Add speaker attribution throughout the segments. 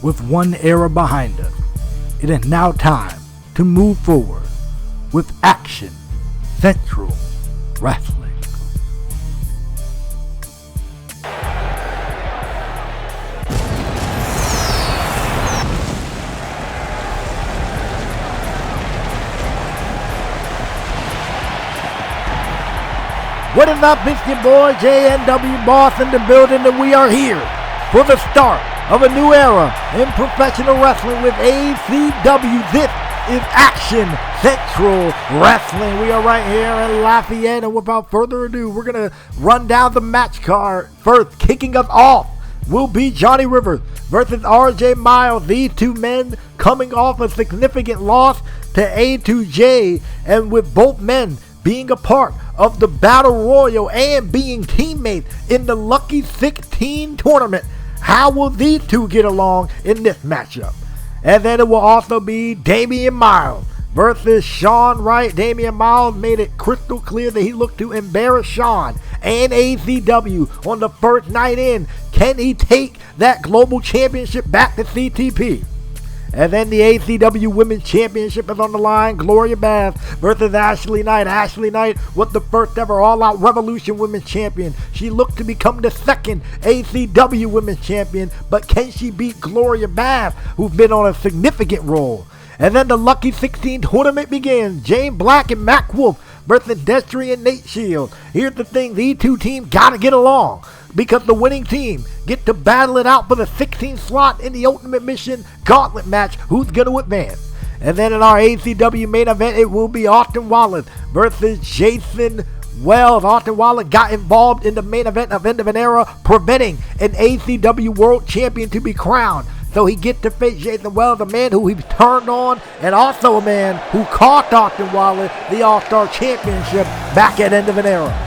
Speaker 1: With one era behind us, it is now time to move forward with Action Central Wrestling. What is up, it's your boy JNW Boss in the building, and we are here for the start of a new era in professional wrestling with ACW. This is Action Central Wrestling. We are right here in Lafayette, and without further ado, we're going to run down the match card. First, kicking us off will be Johnny Rivers versus RJ Miles. These two men coming off a significant loss to A2J, and with both men being a part of the Battle Royal and being teammates in the Lucky 16 tournament. How will these two get along in this matchup? And then it will also be Damien Miles versus Sean Wright. Damien Miles made it crystal clear that he looked to embarrass Sean and ACW on the first night in. Can he take that global championship back to CTP? And then the ACW Women's Championship is on the line. Gloria Bass versus Ashley Knight. Ashley Knight was the first ever All-Out Revolution Women's Champion. She looked to become the second ACW Women's Champion, but can she beat Gloria Bass, who's been on a significant role? And then the Lucky 16 tournament begins. James Black and Mac Wolf versus Destry and Nate Shields. Here's the thing, these two teams gotta get along, because the winning team get to battle it out for the 16th slot in the Ultimate Mission Gauntlet match. Who's going to advance? And then in our ACW main event, it will be Austin Wallace versus Jason Wells. Austin Wallace got involved in the main event of End of an Era, preventing an ACW World Champion to be crowned. So he gets to face Jason Wells, a man who he turned on, and also a man who cost Austin Wallace the All-Star Championship back at End of an Era.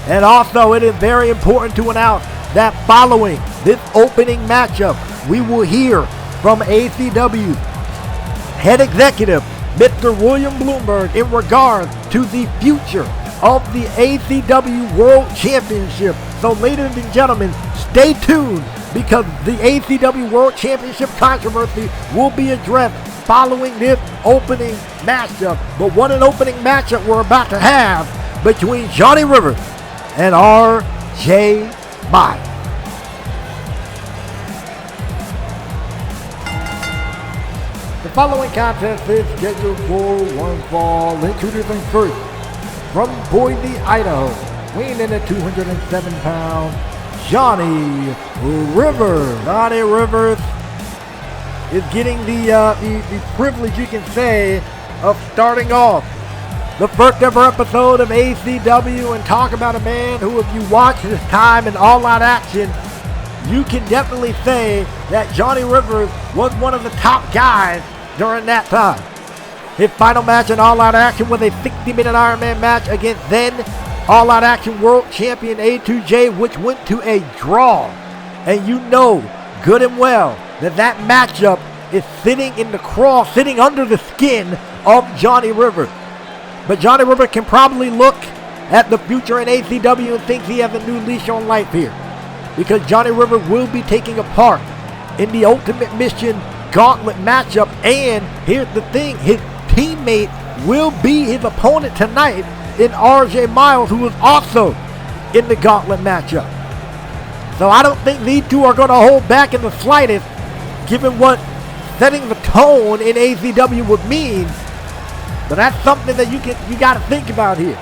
Speaker 1: And also, it is very important to announce that following this opening matchup, we will hear from ACW head executive, Mr. William Bloomberg, in regards to the future of the ACW World Championship. So, ladies and gentlemen, stay tuned, because the ACW World Championship controversy will be addressed following this opening matchup. But what an opening matchup we're about to have between Johnny Rivers and RJ Miles. The following contest is scheduled for one fall. Introducing first, from Boise, Idaho, weighing in at 207 pounds, Johnny Rivers. Johnny Rivers is getting the privilege, you can say, of starting off the first ever episode of ACW, and talk about a man who, if you watch his time in All Out Action, you can definitely say that Johnny Rivers was one of the top guys during that time. His final match in All Out Action was a 60-minute Iron Man match against then All Out Action World Champion A2J, which went to a draw. And you know good and well that that matchup is sitting under the skin of Johnny Rivers. But Johnny Rivers can probably look at the future in ACW and think he has a new leash on life here, because Johnny Rivers will be taking a part in the Ultimate Mission Gauntlet matchup. And here's the thing, his teammate will be his opponent tonight in RJ Miles, who was also in the Gauntlet matchup. So I don't think these two are going to hold back in the slightest, given what setting the tone in ACW would mean. But that's something that you got to think about here.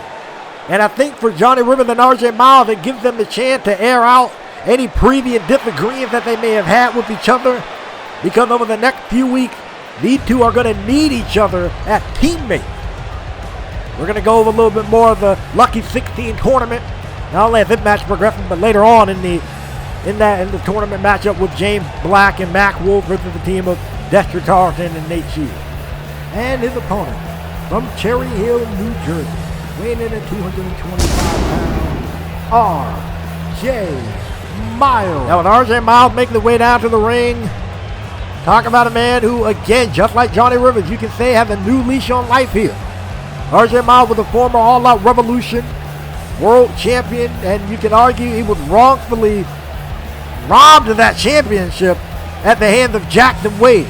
Speaker 1: And I think for Johnny Rivers and RJ Miles, it gives them the chance to air out any previous disagreements that they may have had with each other, because over the next few weeks, these two are going to need each other as teammates. We're going to go over a little bit more of the Lucky 16 tournament, not only as this match progresses, but later on in the tournament matchup with James Black and Mac Wolf versus the team of Destry Carlton and Nate Shields. And his opponent, from Cherry Hill, New Jersey, weighing in at 225 pounds, RJ Miles. Now with RJ Miles making the way down to the ring, talk about a man who, again, just like Johnny Rivers, you can say has a new leash on life here. RJ Miles was a former All Out Revolution World Champion, and you can argue he was wrongfully robbed of that championship at the hands of Jackson Wade.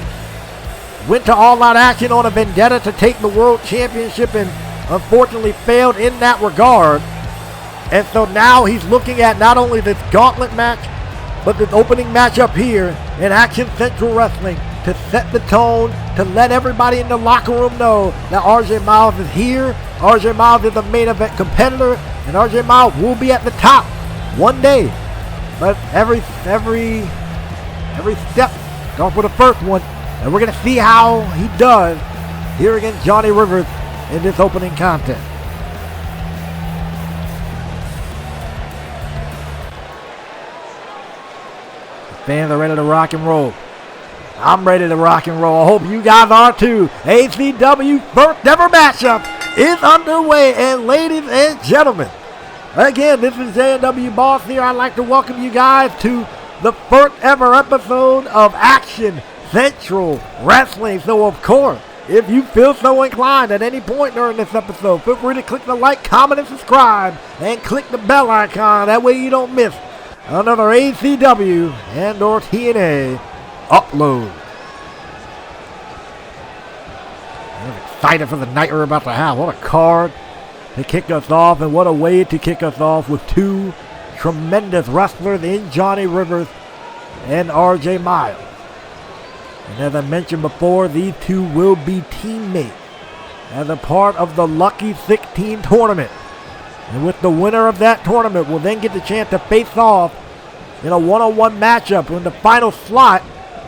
Speaker 1: Went to all-out action on a vendetta to take the world championship and unfortunately failed in that regard. And so now he's looking at not only this gauntlet match, but this opening match up here in Action Central Wrestling to set the tone, to let everybody in the locker room know that RJ Miles is here. RJ Miles is the main event competitor, and RJ Miles will be at the top one day. But every step starts with the first one, and we're going to see how he does here against Johnny Rivers in this opening contest. Fans are ready to rock and roll. I'm ready to rock and roll. I hope you guys are too. ACW first ever matchup is underway. And ladies and gentlemen, again, this is JW Boss here. I'd like to welcome you guys to the first ever episode of Action Central Wrestling. So of course, if you feel so inclined at any point during this episode, feel free to click the like, comment, and subscribe. And click the bell icon. That way you don't miss another ACW and or TNA upload. I'm excited for the night we're about to have. What a card to kick us off, and what a way to kick us off with two tremendous wrestlers in Johnny Rivers and RJ Miles. And as I mentioned before, these two will be teammates as a part of the Lucky 16 tournament. And with the winner of that tournament will then get the chance to face off in a one-on-one matchup in the final slot,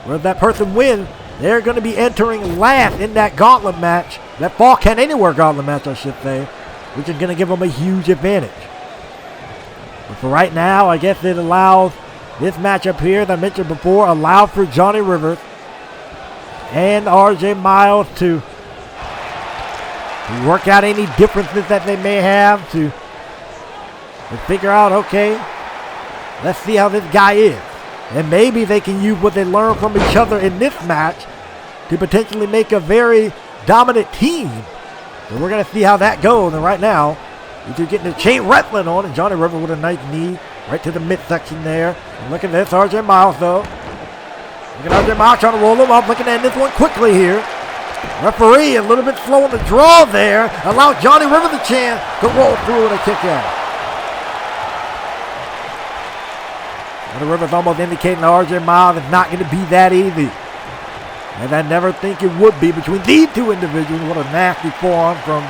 Speaker 1: where if that person wins, they're going to be entering last in that gauntlet match, that Fall Count Anywhere gauntlet match, I should say, which is going to give them a huge advantage. But for right now, I guess it allows this matchup here, as I mentioned before, allow for Johnny Rivers and RJ Miles to work out any differences that they may have, to figure out, okay, let's see how this guy is. And maybe they can use what they learned from each other in this match to potentially make a very dominant team. So we're going to see how that goes. And right now, you're getting the chain wrestling on, and Johnny Rivers with a nice knee right to the midsection there. And look at this, RJ Miles though. Look at RJ Miles trying to roll him up, looking at this one quickly here. Referee a little bit slow on the draw there. Allow Johnny Rivers a chance to roll through with a kick out. Johnny Rivers almost indicating that RJ Miles is not going to be that easy. And I never think it would be between these two individuals. What a nasty forearm from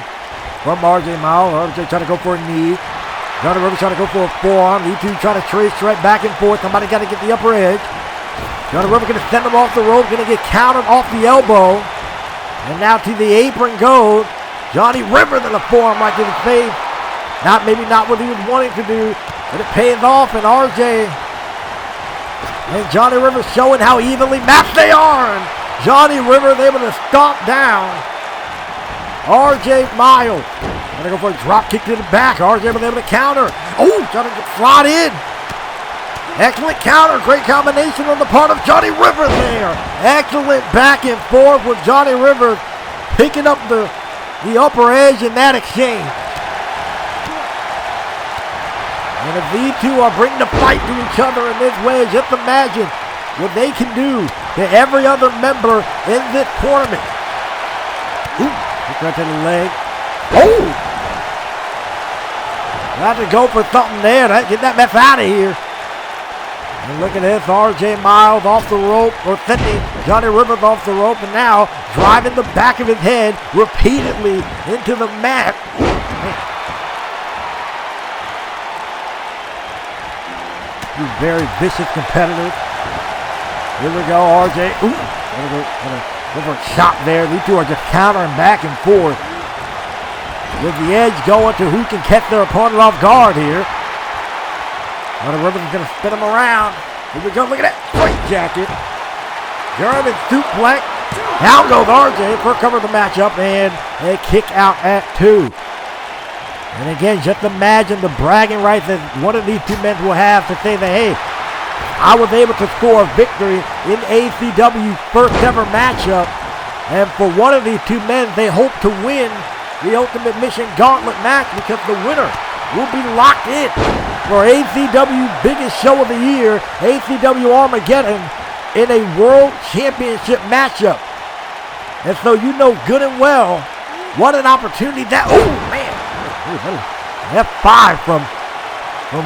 Speaker 1: RJ Miles. RJ trying to go for a knee. Johnny Rivers trying to go for a forearm. These two trying to trace right back and forth. Somebody got to get the upper edge. Johnny Rivers going to send him off the rope. Going to get countered off the elbow. And now to the apron goes Johnny Rivers, and a forearm right to the face. Maybe not what he was wanting to do, but it pays off, and RJ and Johnny Rivers showing how evenly matched they are. And Johnny Rivers able to stomp down RJ Miles. Gonna go for a drop kick to the back. RJ was able to counter. Oh, trying to slide in. Excellent counter. Great combination on the part of Johnny Rivers there. Excellent back and forth with Johnny Rivers picking up the upper edge in that exchange. And if these two are bringing the fight to each other in this way, just imagine what they can do to every other member in this tournament. Ooh, right to the leg. Oh! Got to go for something there. Get that mess out of here. And look at this, RJ Miles off the rope, or sending Johnny Rivers off the rope, and now driving the back of his head repeatedly into the mat. Two very vicious competitors. Here we go, RJ. Ooh, go for a shot there. These two are just countering back and forth, with the edge going to who can catch their opponent off guard here. Johnny Rivers is going to spin him around. Here we go. Look at that straight jacket. German suplex. Down goes RJ. First cover of the matchup, and a kick out at 2. And again, just imagine the bragging rights that one of these two men will have to say that, hey, I was able to score a victory in ACW's first ever matchup. And for one of these two men, they hope to win the Ultimate Mission Gauntlet match, because the winner will be locked in for ACW biggest show of the year, ACW Armageddon, in a World Championship matchup. And so you know good and well what an opportunity that, oh man, F5 from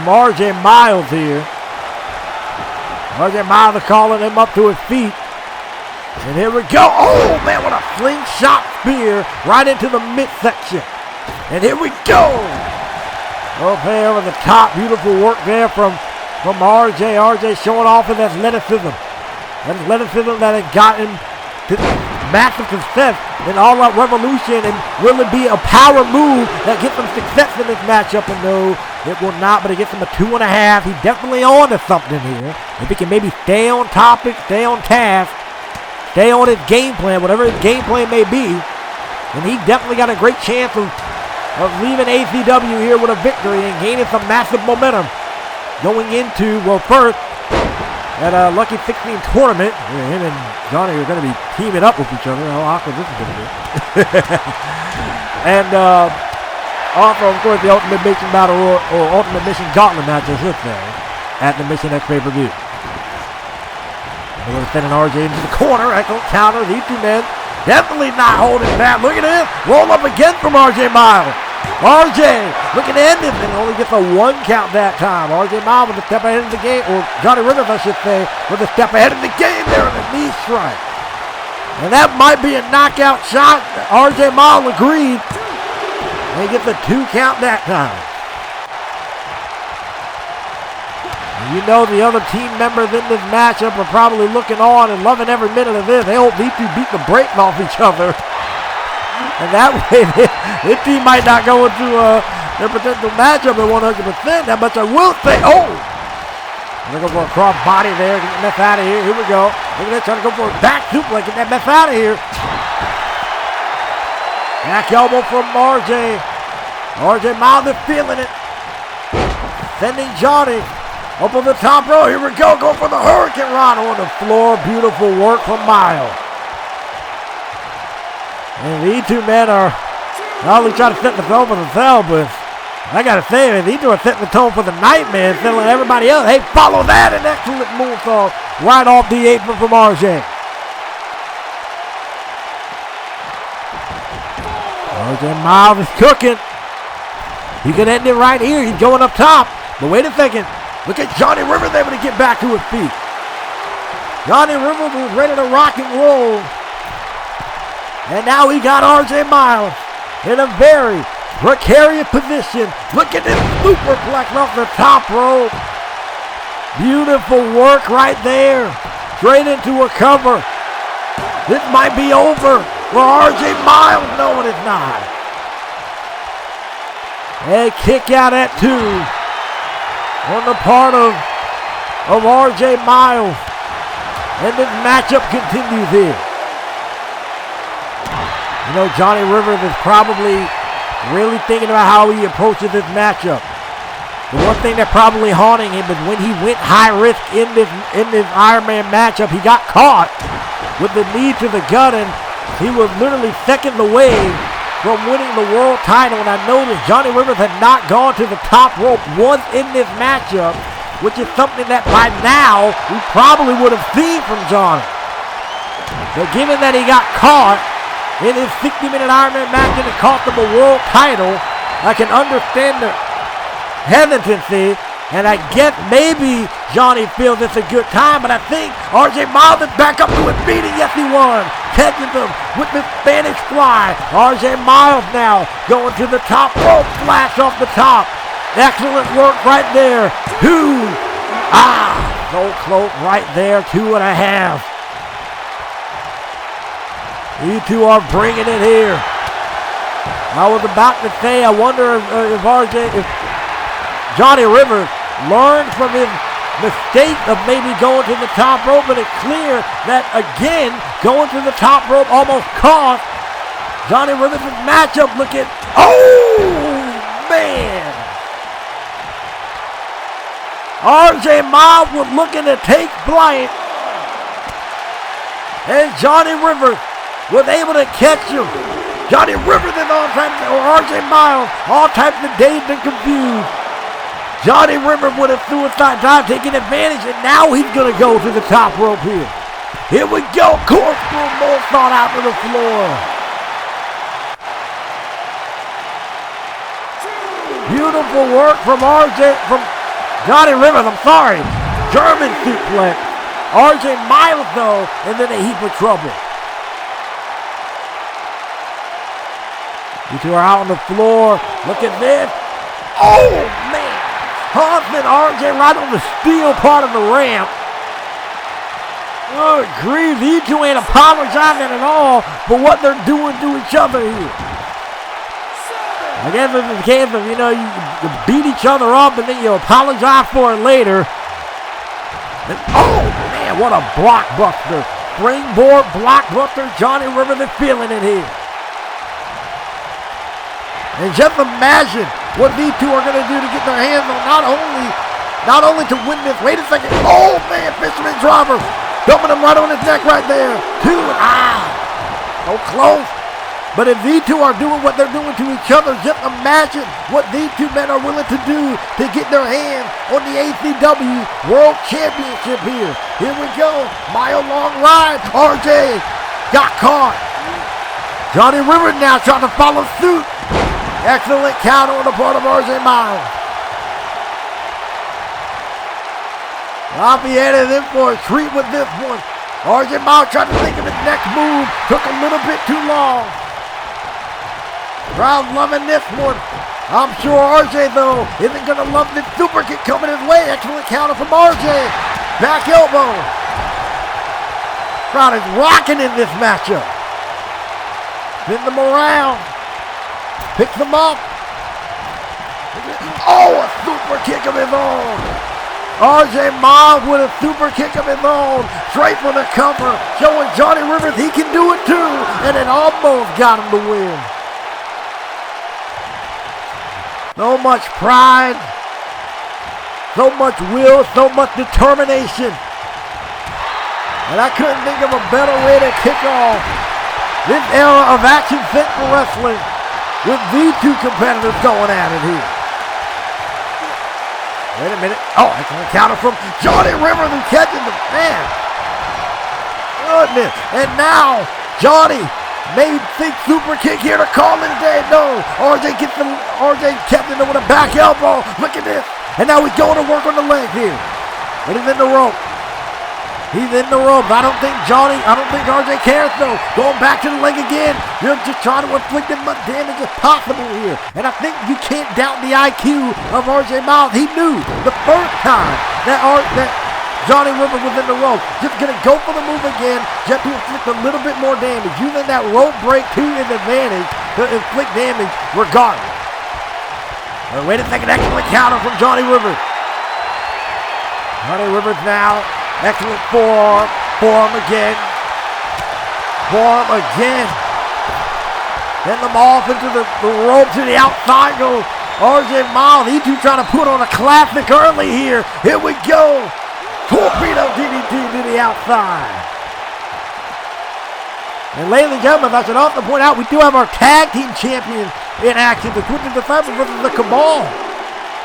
Speaker 1: RJ Miles here. RJ Miles calling him up to his feet. And here we go. Oh man, what a slingshot spear right into the midsection. And here we go. Okay, over the top, beautiful work there from RJ. RJ showing off his athleticism. Athleticism that had gotten to massive success in All Out Revolution, and will it be a power move that gets him success in this matchup? And no, it will not, but it gets him a 2.5. He's definitely on to something here. If he can maybe stay on topic, stay on task, stay on his game plan, whatever his game plan may be, and he definitely got a great chance of leaving ACW here with a victory and gaining some massive momentum going into, well, first, at a Lucky 16 tournament. Him and Johnny are going to be teaming up with each other. How awkward this is going to be. And also, of course, the Ultimate Mission Battle or Ultimate Mission Gauntlet match, I should say, at the Mission X pay-per-view. They're going to send an RJ into the corner. Excellent counter. These two men definitely not holding back. Look at this. Roll up again from RJ Miles. RJ looking to end it, and only gets a 1 count that time. RJ Miles with a step ahead of the game, or Johnny Rivers, I should say, with a step ahead of the game there on the knee strike. And that might be a knockout shot. RJ Miles agreed. And he gets a 2 count that time. And you know the other team members in this matchup are probably looking on and loving every minute of this. They hope these two beat the brakes off each other. And that way, this team might not go into their potential matchup at 100%. That much I will say. Oh! They're going to go for a cross body there. Get the mess out of here. Here we go. Look at that, trying to go for a back suplex. Get that mess out of here. Back elbow from RJ. RJ Miles is feeling it. Sending Johnny up on the top row. Here we go. Go for the Hurricane Rana on the floor. Beautiful work from Miles. And these two men are not only trying to set the tone for themselves, but I got to say, man, these two are setting the tone for the night, man, telling everybody else, hey, follow that, an excellent moonsault right off the apron from RJ. RJ Miles is cooking. He can end it right here. He's going up top. But wait a second. Look at Johnny Rivers able to get back to his feet. Johnny Rivers was ready to rock and roll. And now he got RJ Miles in a very precarious position. Look at this superplex off the top rope. Beautiful work right there. Straight into a cover. This might be over for RJ Miles. No, it is not. A kick out at 2 on the part of RJ Miles. And this matchup continues here. You know, Johnny Rivers is probably really thinking about how he approaches this matchup. The one thing that probably haunting him is when he went high risk in this Iron Man matchup, he got caught with the knee to the gut, and he was literally seconds away from winning the world title. And I noticed Johnny Rivers had not gone to the top rope once in this matchup, which is something that by now we probably would have seen from Johnny. But given that he got caught in his 60-minute Iron Man match and it cost him a world title, I can understand the hesitancy, and I guess maybe Johnny feels it's a good time, but I think RJ Miles is back up to his feet, and yes, he won. Catching them with the Spanish fly. RJ Miles now going to the top rope, flash off the top. Excellent work right there. 2. So close right there, 2.5. These two are bringing it here. I was about to say, I wonder if Johnny Rivers learned from his mistake of maybe going to the top rope, but it's clear that, again, going to the top rope almost cost Johnny Rivers' matchup. Look at, oh, man. RJ Miles was looking to take flight, and Johnny Rivers was able to catch him. Johnny Rivers is with all types of, or RJ Miles, all types of dazed and confused. Johnny River with a suicide dive, taking advantage, and now he's going to go to the top rope here. Here we go, corkscrew moonsault out to the floor. Beautiful work from Johnny Rivers, I'm sorry. German suplex. RJ Miles though, and then a heap of trouble. You two are out on the floor. Look at this. Oh man. Huffman RJ right on the steel part of the ramp. Oh, grief. These two ain't apologizing at all for what they're doing to each other here. I guess it's the case of, you beat each other up and then you apologize for it later. And, oh, man, what a blockbuster. Springboard blockbuster. Johnny Rivers is feeling it here. And just imagine what these two are going to do to get their hands on not only to win this. Wait a second. Oh, man, fisherman driver. Dumping him right on his neck right there. Two, so close. But if these two are doing what they're doing to each other, just imagine what these two men are willing to do to get their hands on the ACW World Championship here. Here we go. Mile-long ride. RJ got caught. Johnny Rivers now trying to follow suit. Excellent counter on the part of RJ Miles. Lafayette is in for a treat with this one. RJ Miles trying to think of his next move. Took a little bit too long. Crowd loving this one. I'm sure RJ, though, isn't going to love this super kick coming his way. Excellent counter from RJ. Back elbow. Crowd is rocking in this matchup. Spin them around. Picks them up. Oh, a super kick of his own. RJ Miles with a super kick of his own. Straight for the cover. Showing Johnny Rivers he can do it too. And it almost got him to win. So much pride, so much will, so much determination. And I couldn't think of a better way to kick off this era of action-central wrestling with these two competitors going at it here. Wait a minute. Oh, excellent counter from Johnny Rivers who catches the man. Goodness. And now, Johnny may think super kick here to call it a day. No. RJ kept it with a back elbow. Look at this. And now he's going to work on the leg here. But he's in the rope. He's in the rope. I don't think RJ cares though. Going back to the leg again. You're just trying to inflict as much damage as possible here. And I think you can't doubt the IQ of RJ Miles. He knew the first time that Johnny Rivers was in the rope. Just going to go for the move again just to inflict a little bit more damage. Using that rope break to his advantage to inflict damage regardless. Wait a second. Excellent counter from Johnny Rivers. Johnny Rivers now. Excellent forearm. Forearm again. Forearm again. Send them off into the rope to the outside. Goes RJ Miles. These two trying to put on a classic early here. Here we go. Torpedo DDT to the outside. And ladies and gentlemen, I should also point out, we do have our tag team champions in action. The Twisted Disciples versus the Cabal.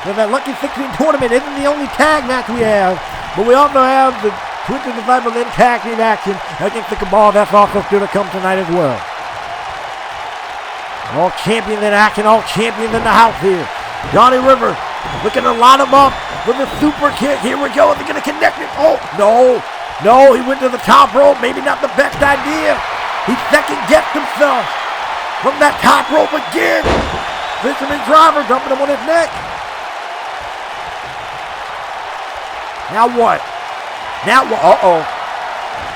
Speaker 1: So that Lucky 16 tournament isn't the only tag match we have, but we also have the Twisted Disciples in tag team action against the Cabal. That's also still to come tonight as well. All champions in action, all champions in the house here. Johnny Rivers looking to line him up with a super kick. Here we go. They're going to connect it. Oh, no. No, he went to the top rope. Maybe not the best idea. He second-guessed himself from that top rope again. Fisherman driver dumping him on his neck. Now what? Now what? Uh-oh.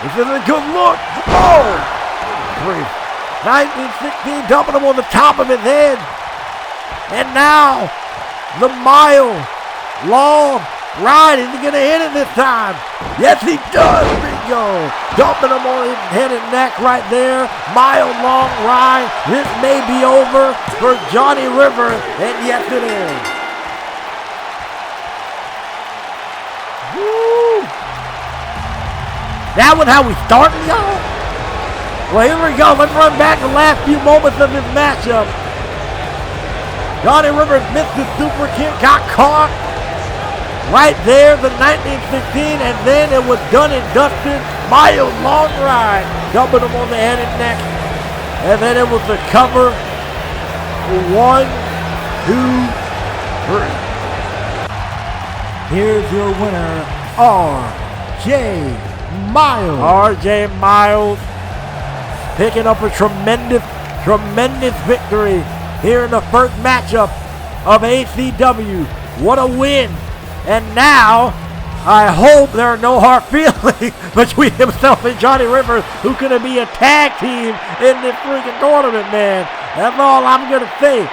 Speaker 1: This isn't a good look. Oh! 1916 dumping him on the top of his head. And now, the mile-long ride. Is he going to hit it this time? Yes, he does. Bingo. Dumping him on his head and neck right there. Mile-long ride. This may be over for Johnny Rivers. And yes, it is. Woo. That was how we started, y'all? Well, here we go. Let's run back the last few moments of this matchup. Johnny Rivers missed the super kick, got caught right there, the 1916, and then it was done and dusted. Miles long ride, dumping him on the head and neck. And then it was the cover. 1, 2, 3. Here's your winner, R.J. Miles. R.J. Miles picking up a tremendous victory here in the first matchup of ACW. What a win. And now, I hope there are no hard feelings between himself and Johnny Rivers, who could be a tag team in this freaking tournament, man. That's all I'm going to say.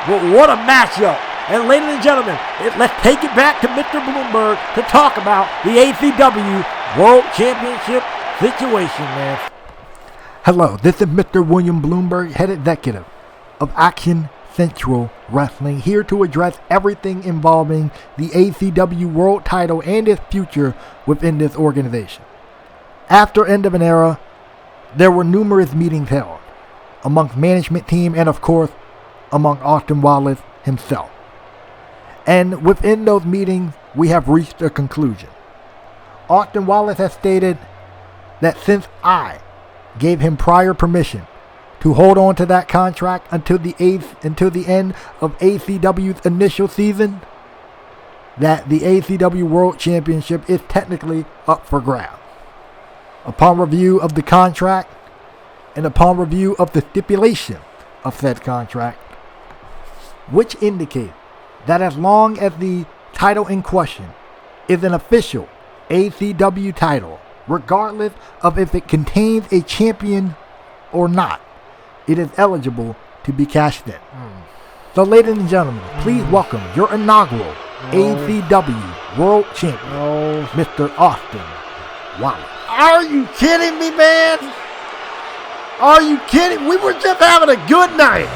Speaker 1: But what a matchup. And ladies and gentlemen, let's take it back to Mr. Bloomberg to talk about the ACW World Championship situation, man. Hello, this is Mr. William Bloomberg, head executive of Action Central Wrestling, here to address everything involving the ACW World title and its future within this organization. After end of an era, there were numerous meetings held amongst management team and of course among Austin Wallace himself. And within those meetings, we have reached a conclusion. Austin Wallace has stated that since I gave him prior permission to hold on to that contract until the end of ACW's initial season, that the ACW World Championship is technically up for grabs. Upon review of the contract and upon review of the stipulation of said contract, which indicate that as long as the title in question is an official ACW title, regardless of if it contains a champion or not, it is eligible to be cashed in. So ladies and gentlemen, please welcome your inaugural ACW World Champion, Mr. Austin Wallace. Are you kidding me, man? Are you kidding? We were just having a good night.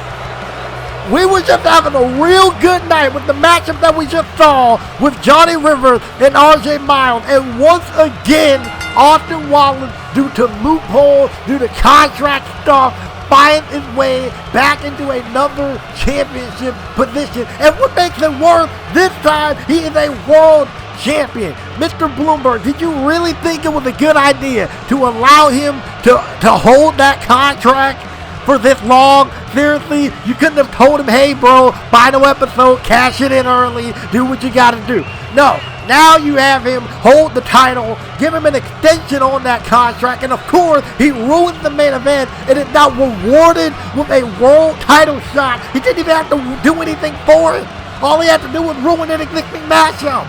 Speaker 1: We were just having a real good night with the matchup that we just saw with Johnny Rivers and R.J. Miles. And once again, Austin Wallace, due to loopholes, due to contract stuff, finds his way back into another championship position. And what makes it worse, this time he is a world champion. Mr. Bloomberg, did you really think it was a good idea to allow him to hold that contract for this long? Seriously, you couldn't have told him, hey bro, final episode, cash it in early, do what you gotta do. No, now you have him hold the title, give him an extension on that contract, and of course, he ruins the main event and is now rewarded with a world title shot. He didn't even have to do anything for it. All he had to do was ruin an existing matchup.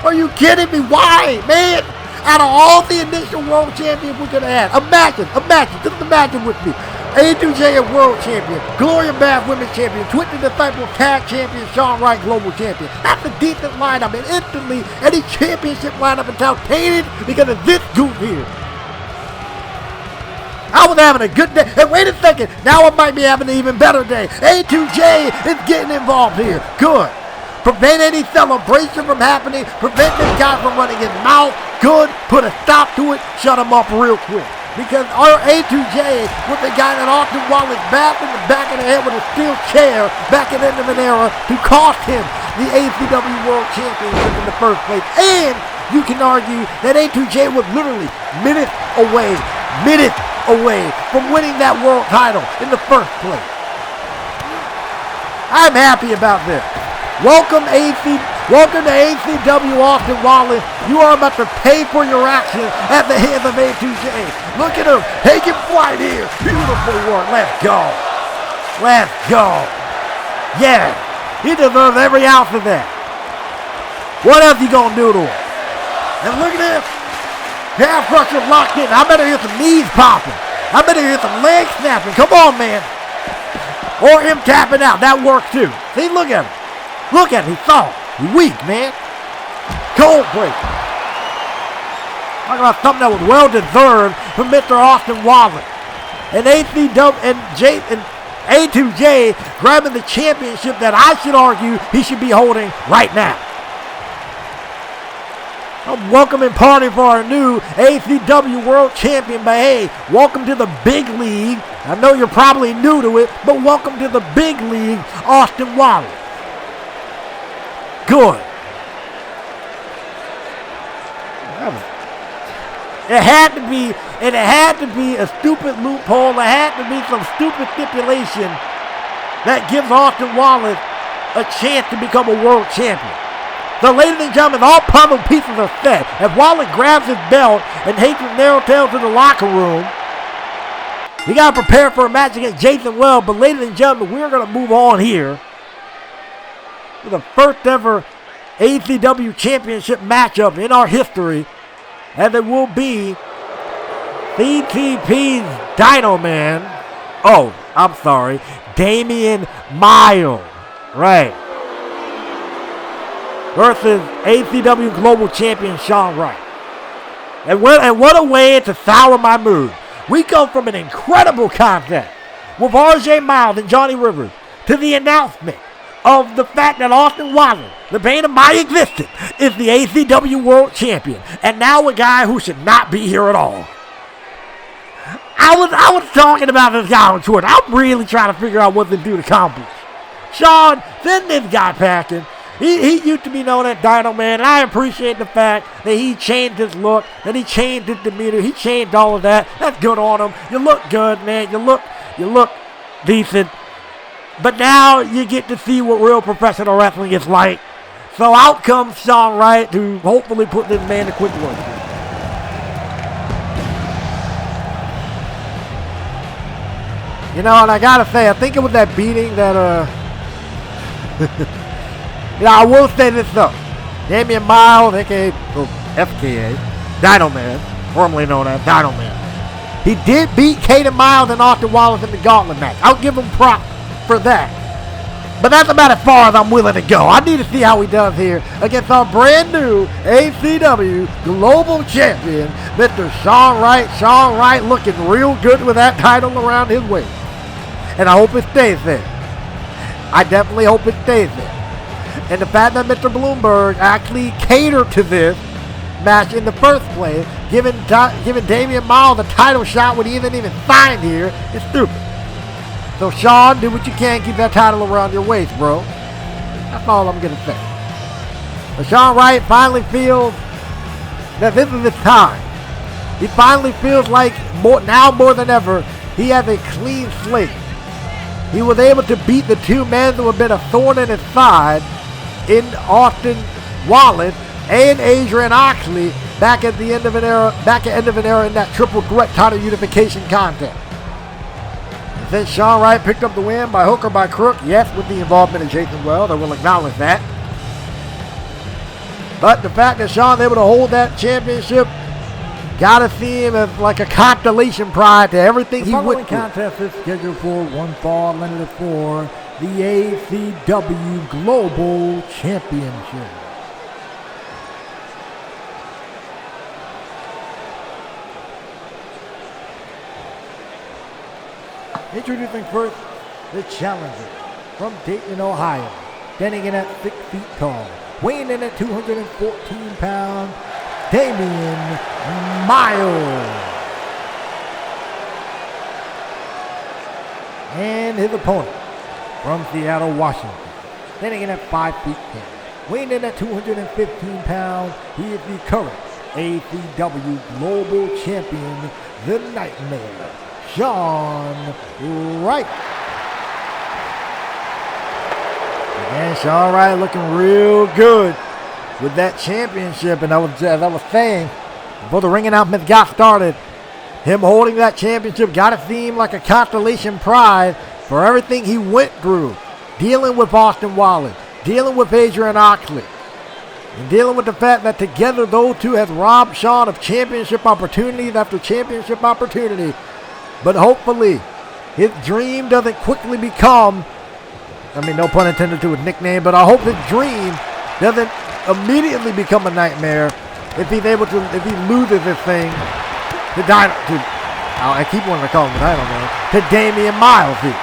Speaker 1: Are you kidding me? Why, man? Out of all the initial world champions we could have had, imagine, just imagine with me. A2J a world champion, Gloria Bath women's champion, Twisted Disciple tag champion, Sean Wright global champion. That's a decent lineup, and instantly any championship lineup is outdated because of this group here. I was having a good day, and wait a second, now I might be having an even better day. A2J is getting involved here, good. Prevent any celebration from happening, prevent this guy from running his mouth, good. Put a stop to it, shut him off real quick. Because our A2J was the guy that Austin Wallace backed in the back of the head with a steel chair back at the end of an era to cost him the ACW World Championship in the first place. And you can argue that A2J was literally minutes away from winning that world title in the first place. I'm happy about this. Welcome to ACW Austin Wallace. You are about to pay for your actions at the hands of A2J. Look at him taking flight here. Beautiful work. Let's go. Let's go. Yeah, he deserves every ounce of that. What else you gonna do to him? And look at this. Calf crusher locked in. I better hear some knees popping. I better hear some legs snapping. Come on, man. Or him tapping out. That works too. See, look at him. Look at him, he's soft, he's weak, man. Cold break. Talking about something that was well-deserved from Mr. Austin Wallace. And A2J grabbing the championship that I should argue he should be holding right now. I'm welcoming party for our new ACW World Champion, but hey, welcome to the big league. I know you're probably new to it, but welcome to the big league, Austin Wallace. Good. It had to be a stupid loophole. It had to be some stupid stipulation that gives Austin Wallace a chance to become a world champion. So, ladies and gentlemen, all puzzle pieces are set. As Wallace grabs his belt and takes his narrow tail to the locker room, we got to prepare for a match against Jason Wells. But, ladies and gentlemen, we're going to move on here to the first ever ACW Championship matchup in our history, as it will be CTP's Dino Man. Oh, I'm sorry, Damien Miles. Right. Versus ACW Global Champion Sean Wright. And what a way to sour my mood. We go from an incredible contest with RJ Miles and Johnny Rivers to the announcement of the fact that Austin Wallace, the bane of my existence, is the ACW World Champion. And now a guy who should not be here at all. I was talking about this guy on Twitter. I'm really trying to figure out what this dude accomplished. Sean, send this guy packing. He used to be known as Dino Man, and I appreciate the fact that he changed his look, that he changed his demeanor, he changed all of that. That's good on him. You look good, man. You look decent. But now you get to see what real professional wrestling is like. So out comes Sean Wright to hopefully put this man to quick work. You know, and I gotta say, I think it was that beating that I will say this though. Damien Miles, aka FKA, Dino Man, formerly known as Dino Man. He did beat Caden Miles and Austin Wallace in the gauntlet match. I'll give him props for that. But that's about as far as I'm willing to go. I need to see how he does here against our brand new ACW Global Champion, Mr. Sean Wright. Sean Wright looking real good with that title around his waist. And I hope it stays there. I definitely hope it stays there. And the fact that Mr. Bloomberg actually catered to this match in the first place, giving Damien Miles a title shot when he isn't even signed here, is stupid. So Sean, do what you can, keep that title around your waist, bro. That's all I'm going to say. But Sean Wright finally feels that this is his time. He finally feels like now more than ever, he has a clean slate. He was able to beat the two men who have been a thorn in his side in Austin Wallace and Adrian Oxley back at the end of an era, in that triple threat title unification contest. And since Sean Wright picked up the win by hook or by crook, yes, with the involvement of Jason Wells, I will acknowledge that. But the fact that Sean's able to hold that championship, gotta see him as like a constellation prize to everything he went through. The contest is scheduled for one fall, limited for the ACW Global Championship. Introducing first, the challenger from Dayton, Ohio, standing in at 6 feet tall, weighing in at 214 pounds, Damien Miles. And his opponent from Seattle, Washington, standing in at 5 feet 10, weighing in at 215 pounds, he is the current ACW Global Champion, the Nightmare, Sean Wright. And Sean Wright looking real good with that championship. And as I was saying, before the ring announcements got started, him holding that championship got to seem like a constellation prize for everything he went through, dealing with Austin Wallace, dealing with Adrian Oxley, and dealing with the fact that together those two has robbed Sean of championship opportunities after championship opportunity. But hopefully, his dream doesn't quickly become, no pun intended to his nickname, but I hope his dream doesn't immediately become a nightmare if he loses this thing to I keep wanting to call him Dino Man, to Damien Miles here.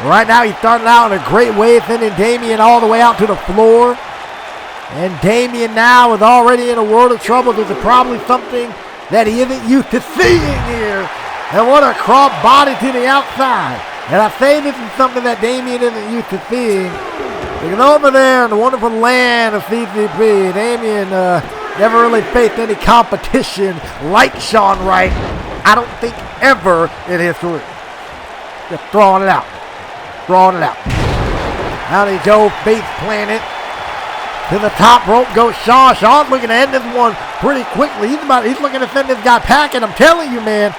Speaker 1: Right now, he's starting out in a great way, sending Damien all the way out to the floor. And Damien now is already in a world of trouble. There's probably something that he isn't used to seeing here. And what a cross body to the outside. And I say this is something that Damien isn't used to seeing. Because over there in the wonderful land of CCP, Damien never really faced any competition like Sean Wright. I don't think ever in his career. Just throwing it out. Throwing it out. Now they go face planted. To the top rope goes Sean. Sean's looking to end this one pretty quickly. He's looking to send this guy packing. I'm telling you, man.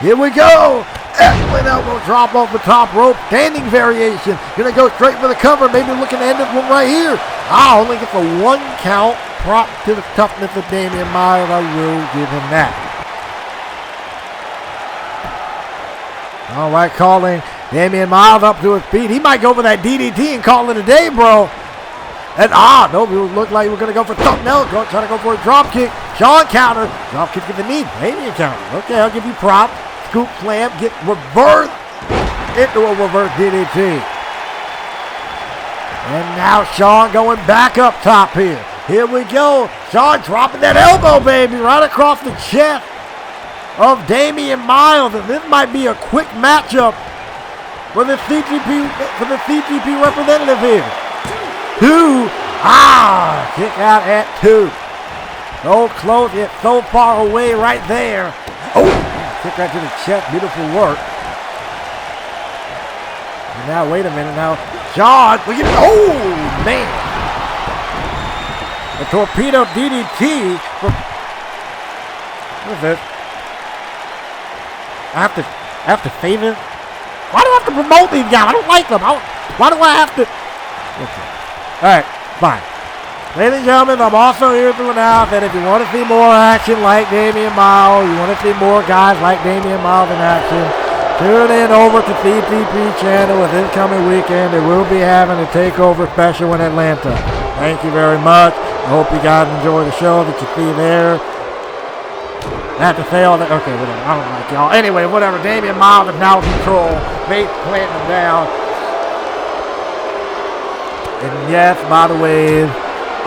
Speaker 1: Here we go. Excellent elbow drop off the top rope. Standing variation. Gonna go straight for the cover. Maybe looking to end this one right here. Only gets a 1 count. Prop to the toughness of Damien Miles. I will give him that. All right, calling Damien Miles up to his feet. He might go for that DDT and call it a day, bro. And no, it looked like we were going to go for something else. Trying to go for a drop kick. Sean counter. Drop kick to the knee. Damien counter. Okay, I'll give you prop. Scoop slam. Get reversed into a reverse DDT. And now Sean going back up top here. Here we go. Sean dropping that elbow, baby, right across the chest of Damien Miles. And this might be a quick matchup for the CTP representative here. 2. Kick out at 2. So close, yet so far away right there. Kick right to the chest. Beautiful work. And now, wait a minute now. Sean, man. The torpedo DDT. What is this? I have to save it? Why do I have to promote these guys? I don't like them. Why do I have to? Okay. Alright, fine. Ladies and gentlemen, I'm also here to announce that if you want to see more action like Damien Miles, you want to see more guys like Damien Miles in action, tune in over to CTP channel with this coming weekend. They will be having a takeover special in Atlanta. Thank you very much. I hope you guys enjoy the show that you see there. I have to say all that. Okay, whatever. I don't like y'all. Anyway, whatever. Damien Miles is now in control. Bates planting him down. And yes, by the way,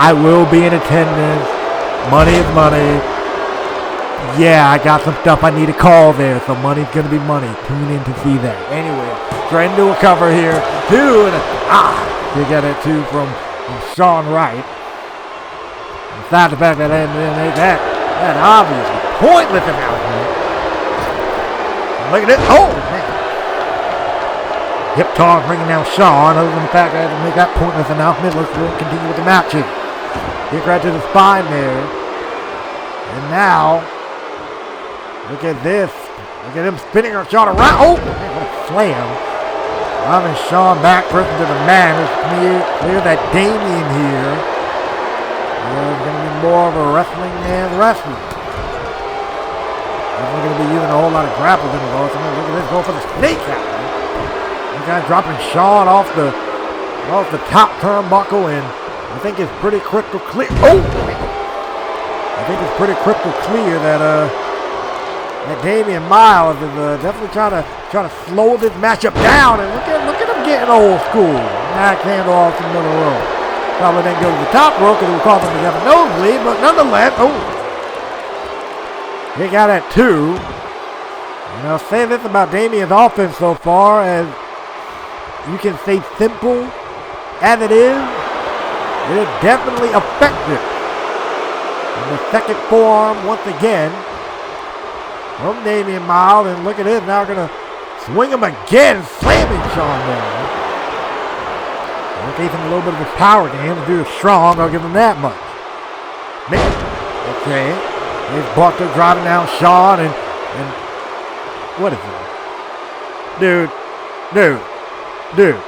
Speaker 1: I will be in attendance. Money is money. Yeah, I got some stuff I need to call there, so money's going to be money. Tune in to see that. Anyway, trying to do a cover here. 2 and you got it 2 from Sean Wright. Besides the fact that that obviously pointless announcement. Look at this. Oh, man. Hip toss bringing down Sean. Other than the fact that I had to make that pointless announcement, let's continue with the match here. Kick right to the spine there. And now, look at this. Look at him spinning our Sean around. Oh, man, what a slam. Driving Sean back person to the mat. It's clear that Damien here is going to be more of a wrestling man wrestler. He's going to be using a whole lot of grapples in his arsenal. Look at this, go for the snake out. This guy dropping Sean off the top turnbuckle, and I think it's pretty crystal clear. I think it's pretty crystal clear that that Damien Miles is definitely trying to slow this matchup down. And look at him getting old school. Axe handle off the middle rope. Probably didn't go to the top rope because it would cause him to have a nosebleed, but nonetheless, he got at 2. And I'll say this about Damien's offense so far, as you can say simple as it is definitely effective. And the second forearm once again from Damien Miles, and look at this, now going to swing him again, slamming Sean down. Gave him a little bit of his power to him to do it strong, I'll give him that much. Okay, there's Butler driving down Sean, and what is it? Dude,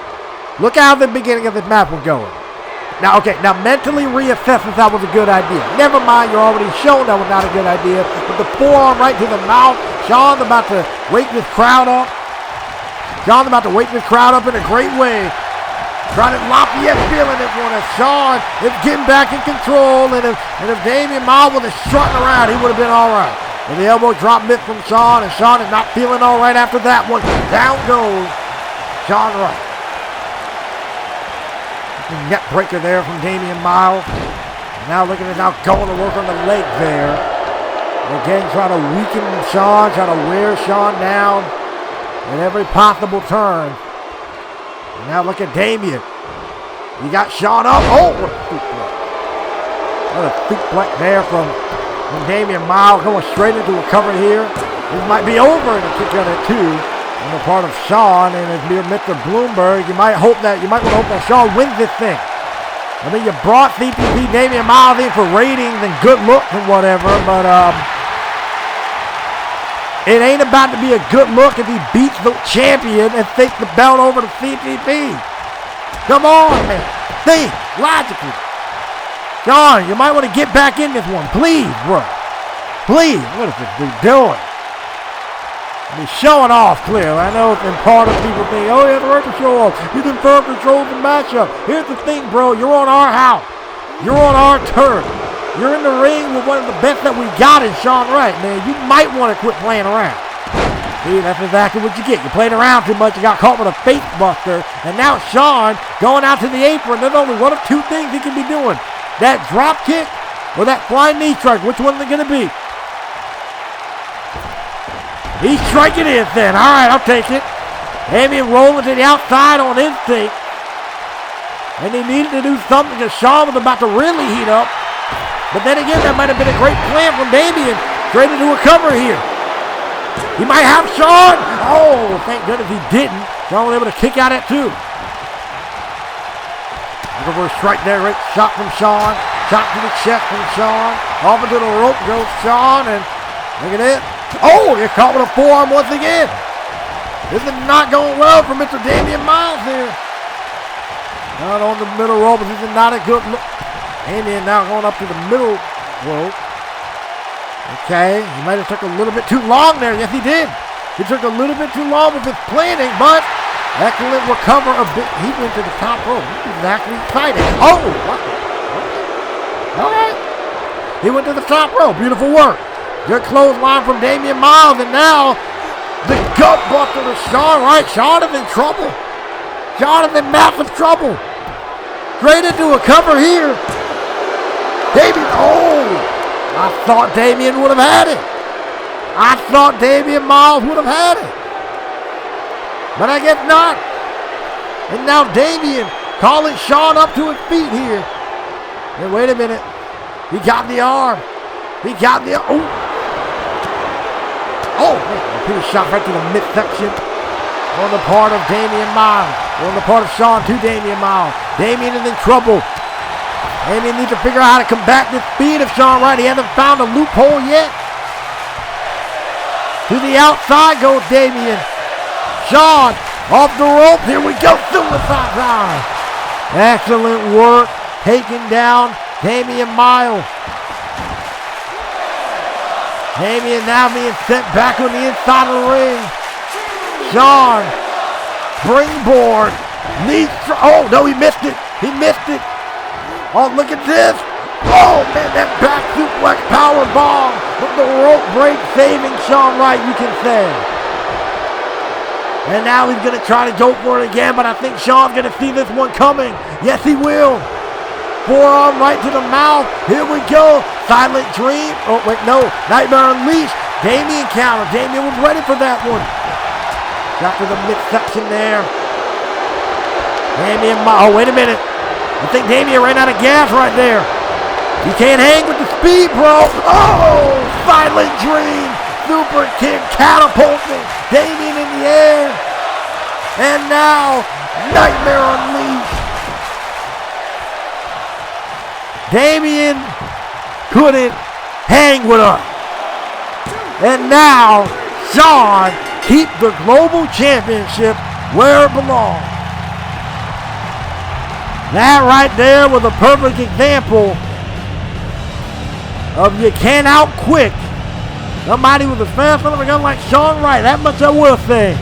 Speaker 1: look how the beginning of this match was going. Now, mentally reassess if that was a good idea. Never mind, you're already shown that was not a good idea. But the forearm right to the mouth. Sean's about to wake this crowd up. In a great way. Trying to Lafayette feeling this one as Sean is getting back in control. And if Damien Miles was strutting around, he would have been all right. And the elbow drop miss from Sean, and Sean is not feeling all right after that one. Down goes Sean Wright. Net breaker there from Damien Miles. Now look at it now going to work on the leg there. Again, trying to weaken Sean, trying to wear Sean down at every possible turn. And now look at Damien. You got Sean up. Oh, what a suplex. What a suplex there from Damien Miles, going straight into a cover here. This might be over in a kick out at 2 on the part of Sean, and as dear Mr. Bloomberg, you might want to hope that Sean wins this thing. I mean, you brought CTP Damien Miles in for ratings and good looks and whatever, but it ain't about to be a good look if he beats the champion and takes the belt over to CTP. Come on, man. Think logically. Sean, you might want to get back in this one, please, bro. Please. What is this dude doing? He's showing off, clearly. I know in part of people think, oh, he has the right to show off. You confirm control the matchup. Here's the thing, bro. You're on our house. You're on our turf. You're in the ring with one of the best that we got in Sean Wright, man. You might want to quit playing around. See, that's exactly what you get. You played around too much. You got caught with a face buster. And now Sean going out to the apron. There's only one of two things he can be doing. That drop kick or that flying knee strike. Which one is it going to be? He's striking in then. All right, I'll take it. Damien rolling to the outside on instinct. And he needed to do something because Sean was about to really heat up. But then again, that might have been a great plan from Damien. Straight into a cover here. He might have Sean. Oh, thank goodness he didn't. Sean was able to kick out at 2. Looking for a strike there. Great shot from Sean. Shot to the chest from Sean. Off into the rope goes Sean. And look at it. Oh, you're caught with a forearm once again. This is not going well for Mr. Damien Miles here. Not on the middle rope, but this is not a good look. Damien now going up to the middle rope. Okay, he might have took a little bit too long there. Yes, he did. He took a little bit too long with his planning, but excellent recover a bit. He went to the top rope. This is actually exciting. Oh, what? All right. He went to the top rope. Beautiful work. Good clothesline from Damien Miles, and now the gut buster to Sean Wright. Sean is in trouble. Sean is in massive trouble. Straight into a cover here. Damien, oh, I thought Damien would have had it. I thought Damien Miles would have had it. But I guess not. And now Damien calling Sean up to his feet here. And wait a minute. He got the arm. He got the arm. Oh, man, a shot right to the midsection on the part of Damien Miles. On the part of Sean to Damien Miles. Damien is in trouble. Damien needs to figure out how to combat the speed of Sean Wright. He hasn't found a loophole yet. To the outside goes Damien. Sean off the rope. Here we go. Suicide dive. Excellent work. Taking down Damien Miles. Damien now being sent back on the inside of the ring. Sean. Springboard. Oh, no, he missed it. He missed it. Oh, look at this. Oh, man, that back suplex power bomb. With the rope break saving Sean Wright, you can say. And now he's going to try to go for it again, but I think Sean's going to see this one coming. Yes, he will. Forearm right to the mouth. Here we go. Silent Dream. Oh, wait, no. Nightmare Unleashed. Damien counter. Damien was ready for that one. Got to the midsection there. Damien, oh, wait a minute. I think Damien ran out of gas right there. You can't hang with the speed, bro. Oh, Silent Dream. Super kick catapulting Damien in the air. And now, Nightmare Unleashed. Damien couldn't hang with us. And now, Sean keeps the Global Championship where it belongs. That right there was a perfect example of you can't out quick somebody with a fast son of a gun like Sean Wright. That much I will say.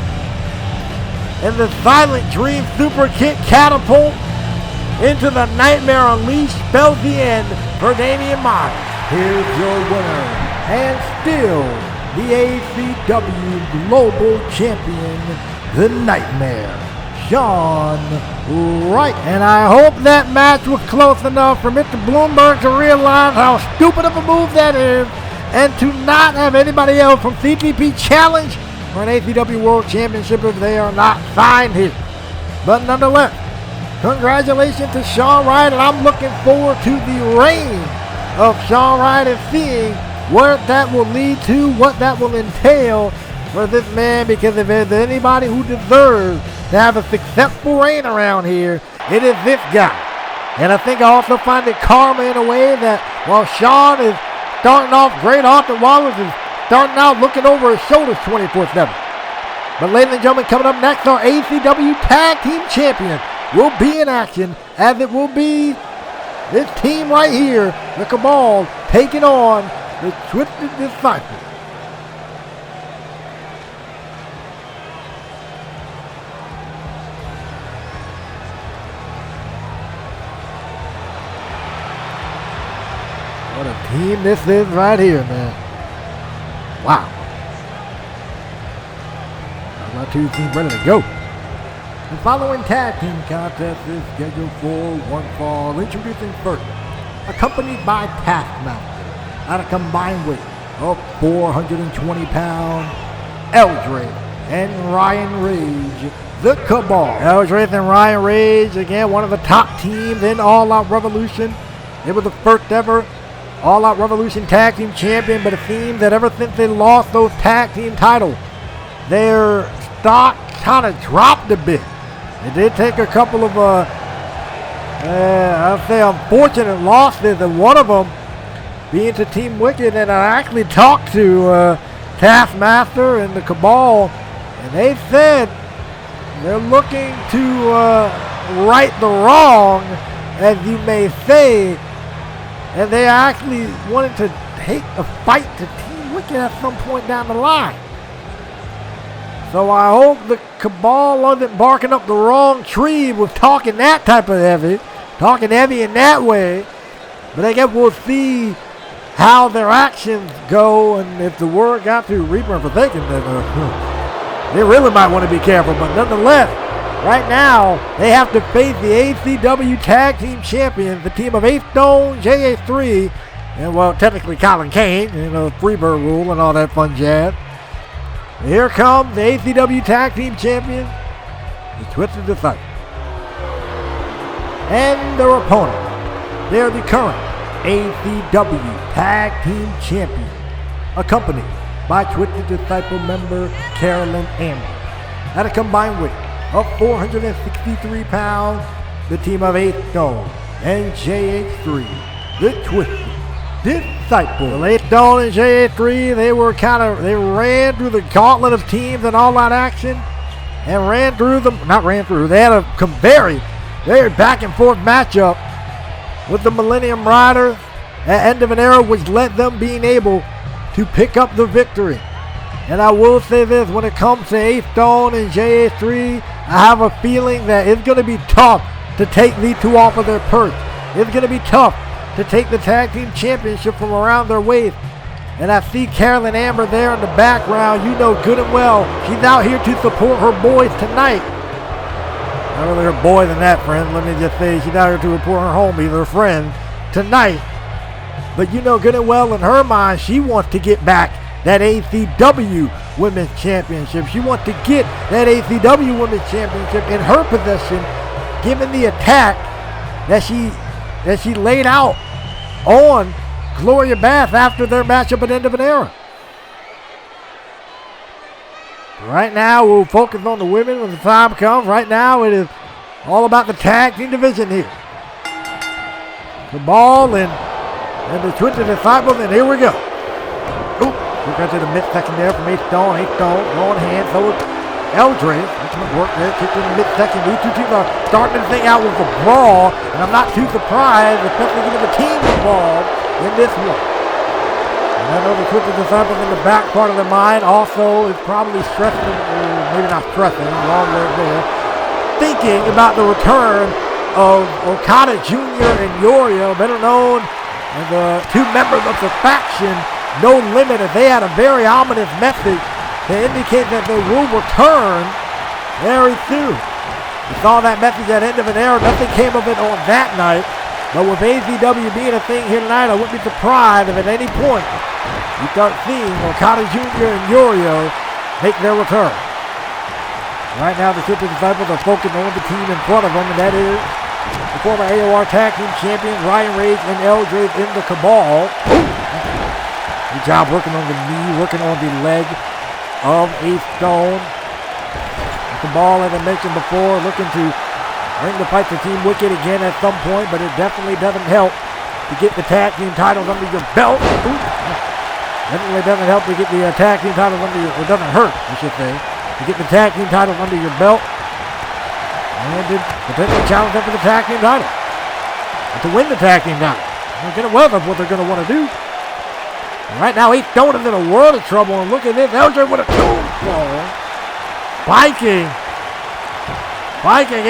Speaker 1: And the Silent Dream super kick catapult into the Nightmare Unleashed spells the end for Damien Miles.
Speaker 2: Here's your winner, and still the ACW Global Champion, the Nightmare,
Speaker 1: Sean Wright. And I hope that match was close enough for Mr. Bloomberg to realize how stupid of a move that is and to not have anybody else from CTP challenge for an ACW World Championship if they are not signed here. But nonetheless, congratulations to Sean Wright, and I'm looking forward to the reign of Sean Wright and seeing where that will lead to, what that will entail for this man, because if there's anybody who deserves to have a successful reign around here, it is this guy. And I think I also find it karma in a way that while Sean is starting off great, Arthur Wallace is starting out looking over his shoulders 24/7. But ladies and gentlemen, coming up next, our ACW Tag Team Champion will be in action, as it will be this team right here, the Cabal, taking on the Twisted Disciple. What a team this is right here, man. Wow. My two teams ready to go. The following tag team contest is scheduled for one fall. Introducing first, accompanied by Taskmaster at a combined weight of 420 pounds, Eldred and Ryan Rage, the Cabal. Eldred and Ryan Rage, again, one of the top teams in All Out Revolution. They were the first ever All Out Revolution Tag Team Champion, but it seems that ever since they lost those tag team titles, their stock kind of dropped a bit. It did take a couple of, I'd say, unfortunate losses, and one of them being to Team Wicked. And I actually talked to Taskmaster and the Cabal, and they said they're looking to right the wrong, as you may say, and they actually wanted to take a fight to Team Wicked at some point down the line. So I hope the Cabal wasn't barking up the wrong tree with talking that type of heavy in that way. But I guess we'll see how their actions go, and if the word got to Reaper and Forsaken, then they really might want to be careful. But nonetheless, right now, they have to face the ACW Tag Team Champions, the team of Ace Stone, JA3, and, well, technically Colin Kane, Freebird rule and all that fun jazz. Here comes the ACW Tag Team Champions, the Twisted Disciple. And their opponent, they are the current ACW Tag Team Champion, accompanied by Twisted Disciple member Carolyn Amber. At a combined weight of 463 pounds, the team of Ace Stone and JH3, the Twisted Disciple. The Ace Stone and JH3, they ran through the gauntlet of teams in All Out Action and they had a very, very back and forth matchup with the Millennium Riders at End of an Era, which led them being able to pick up the victory. And I will say this, when it comes to Ace Stone and JA3, I have a feeling that it's going to be tough to take these two off of their perch. It's going to be tough to take the Tag Team Championship from around their waist. And I see Carolyn Amber there in the background. You know good and well she's out here to support her boys tonight. Not really her boy than that, friend. Let me just say she's out here to support her homies, her friends, tonight. But you know good and well in her mind, she wants to get back that ACW Women's Championship. She wants to get that ACW Women's Championship in her possession, given the attack that she laid out on Gloria Bath after their matchup at End of an Era. Right now, we'll focus on the women when the time comes. Right now, it is all about the tag team division here. The ball and the Twisted Disciples, and here we go. Oop, we got to the midsection there from Ace Stone. Ace Stone going hand, so it's Eldred. Excellent work there, kicked in the midsection. These two teams are starting the thing out with a brawl, and I'm not too surprised, especially given the team involved in this one. And I know the Twisted Disciples in the back part of their mind also is probably stressing, or maybe not stressing, wrong word there, thinking about the return of Okada Jr. and Yoria, better known as the two members of the faction No Limit, as they had a very ominous message to indicate that they will return very soon. You saw that message at end of an era. Nothing came of it on that night. But with ACW being a thing here tonight, I wouldn't be surprised if at any point you start seeing Okada Jr. and Yorio make their return. Right now, the Super Disciples are focused on the team in front of them, and that is the former AOR Tag Team Champions Ryan Rage and Eldred in the Cabal. Good job working on the knee, working on the leg of Ace Stone. The Cabal, as I mentioned before, looking to bring the fight to Team Wicked again at some point, but it definitely doesn't help to get the tag team titles under your belt. Definitely doesn't help to get the tag team titles under your, or doesn't hurt, I should say, to get the tag team titles under your belt. And to potentially challenge them for the tag team title. And to win the tag team title. Well, that's what they're going to want to do. And right now, Ace Stone is in a world of trouble, and look at this. Eldred with a tombstone. Viking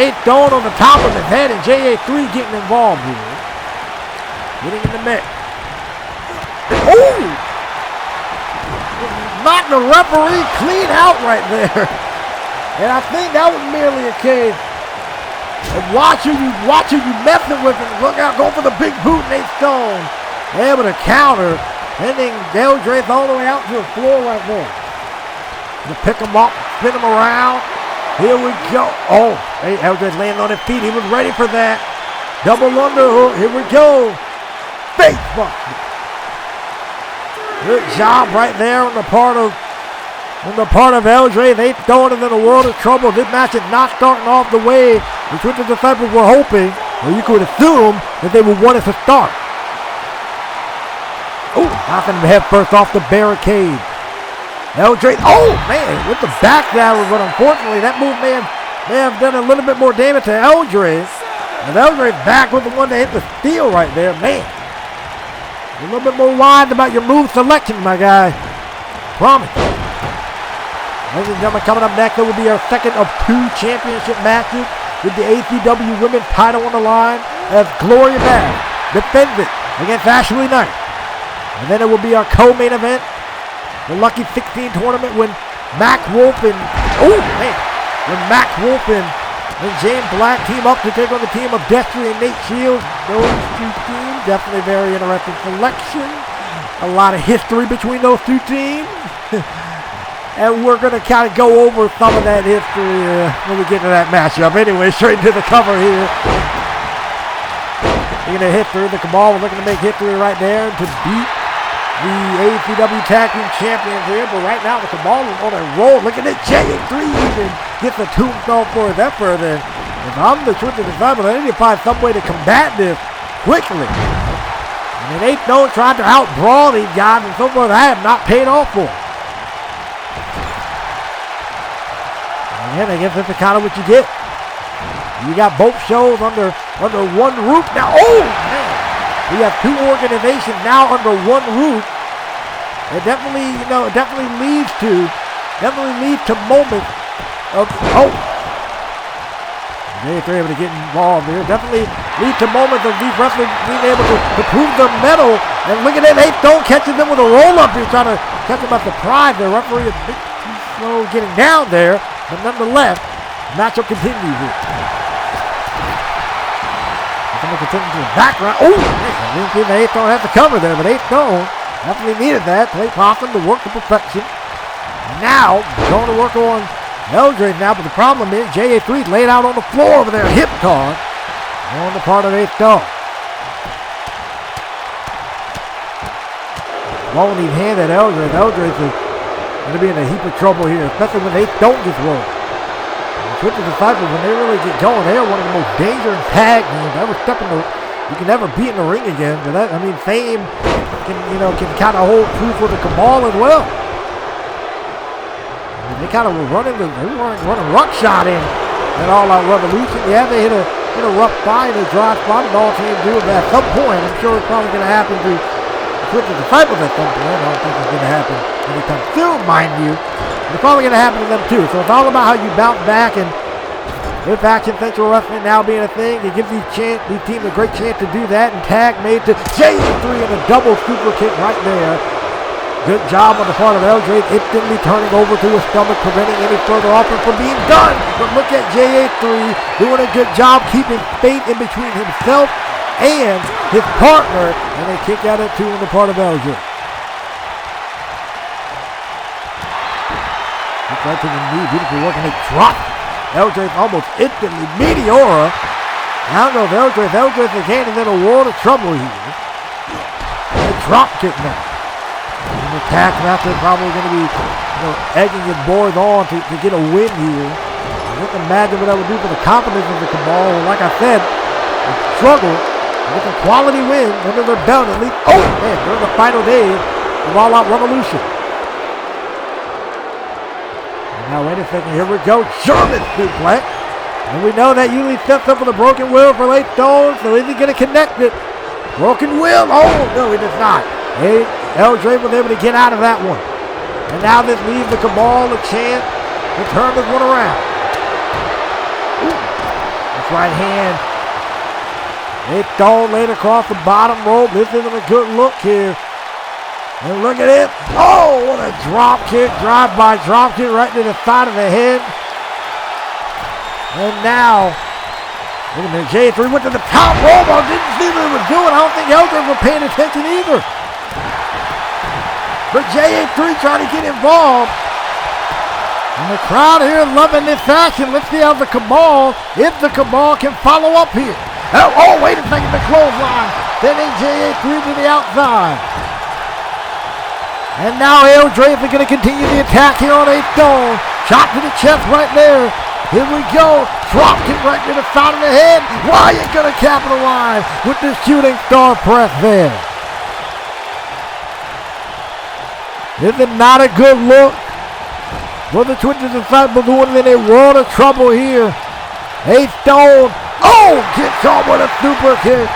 Speaker 1: Ace Stone on the top of his head, and JA3 getting involved here. Getting in the mix. Oh! Knocked the referee clean out right there. And I think that was merely a case of watching you messing with him. Look out, go for the big boot, and Ace Stone able to counter. Sending Eldred all the way out to the floor right there. To pick him up, spin him around. Here we go. Oh, hey, Eldred laying on his feet. He was ready for that. Double underhook. Here we go. Face buster. Good job right there on the part of Eldred. They throwing him in a world of trouble. This match is not starting off the way the Twisted Disciples were hoping, or you could assume that they would want it to start. Oh, knocking him head first off the barricade. Eldred, oh man, with the backdabber, but unfortunately that move may have done a little bit more damage to Eldred. And Eldred's back with the one that hit the steel right there, man. A little bit more wide about your move selection, my guy. Promise. Ladies and gentlemen, coming up next, it will be our second of two championship matches with the ACW Women's title on the line as Gloria Bass defends it against Ashley Knight. And then it will be our co-main event, the Lucky 16 tournament, when Max Wolf and James Black team up to take on the team of Destiny and Nate Shields. Those two teams, definitely very interesting selection. A lot of history between those two teams. And we're going to kind of go over some of that history when we get to that matchup. Anyway, straight into the cover here. Looking at history, the Cabal was looking to make history right there to beat the ACW Tag Team Champions here, but right now the Cabal is on a roll. Look at this, JA3 even gets a tombstone for his effort. And if I'm the Twisted Disciples, I need to find some way to combat this quickly. I mean, Ace Stone tried to out-brawl these guys and so forth. I have not paid off for. And I guess that's kind of what you get. You got both shows under one roof now. Oh, man. We have two organizations now under one roof. It definitely, leads to moments of, they're able to get involved here. Definitely leads to moments of these wrestlers being able to prove their mettle. And look at that, Ace Stone catches them with a roll-up here, trying to catch them by surprise. The referee is a bit too slow getting down there, but nonetheless, the matchup continues here. Continues to the background. Oh, I didn't think Ace Stone had to cover there, but Ace Stone definitely needed that. Play Possum to work to perfection. And now, going to work on Eldred now, but the problem is JA3 laid out on the floor over there, hip toss on the part of Ace Stone. Blowing these hands at Eldred. Eldred is going to be in a heap of trouble here, especially when Ace Stone gets rolled. Twisted Disciples, when they really get going, they are one of the most dangerous tag teams you can ever be in the ring again. But that, I mean, Fame can kind of hold true for the Cabal as well. I mean, they kind of were running ruck shot in All Out Revolution. Yeah, they hit a rough spot, a dry spot, and all teams do it. But at some point, I'm sure it's probably going to happen to Twisted Disciples at some point. I don't think it's going to happen anytime soon, mind you. It's probably going to happen to them too. So it's all about how you bounce back, and with Action Central Wrestling now being a thing, it gives these teams a great chance to do that. And tag made to JA3 and a double super kick right there. Good job on the part of Eldred, instantly turning over to his stomach, preventing any further offense from being done. But look at JA3 doing a good job keeping faith in between himself and his partner, and they kick out at 2 on the part of Eldred. Looks right to the knee, beautiful work, and they drop. Eldred's almost instantly Meteora. Now goes Eldred. Eldred's again is in a world of trouble here. And a drop kick now. And the Taskmaster probably going to be, egging his boys on to get a win here. I just imagine what that would do for the confidence of the Cabal. Like I said, they struggle to get some quality wins under their belt at least. Oh, man, during the final days of All Out Revolution. And now, wait a second. Here we go. German suplex. And we know that usually sets up for the broken wheel for Late Stone. So is he going to connect it? Broken wheel. Oh, no, he does not. Hey, Eldred was able to get out of that one. And now this leaves the Cabal a chance to turn this one around. Ooh. That's right hand. It's thrown laid across the bottom rope. This isn't a good look here. And look at it. Oh, what a drop kick. Drive-by drop kick right to the side of the head. And now, wait a minute, J3 went to the top rope. I didn't see what he was doing. I don't think Eldred was paying attention either. But JA3 trying to get involved. And the crowd here loving this action. Let's see how the Cabal, if the Cabal can follow up here. Oh, wait a second, the clothesline. Then JA3 to the outside. And now Eldred is going to continue the attack here on 8 Stone. Shot to the chest right there. Here we go. Drop kick right to the side of the head. Wyatt going to capitalize with the shooting star press there. This is not a good look for the Twisted Disciples, who are in a world of trouble here. 8 Stone. Oh, gets on with a super kick.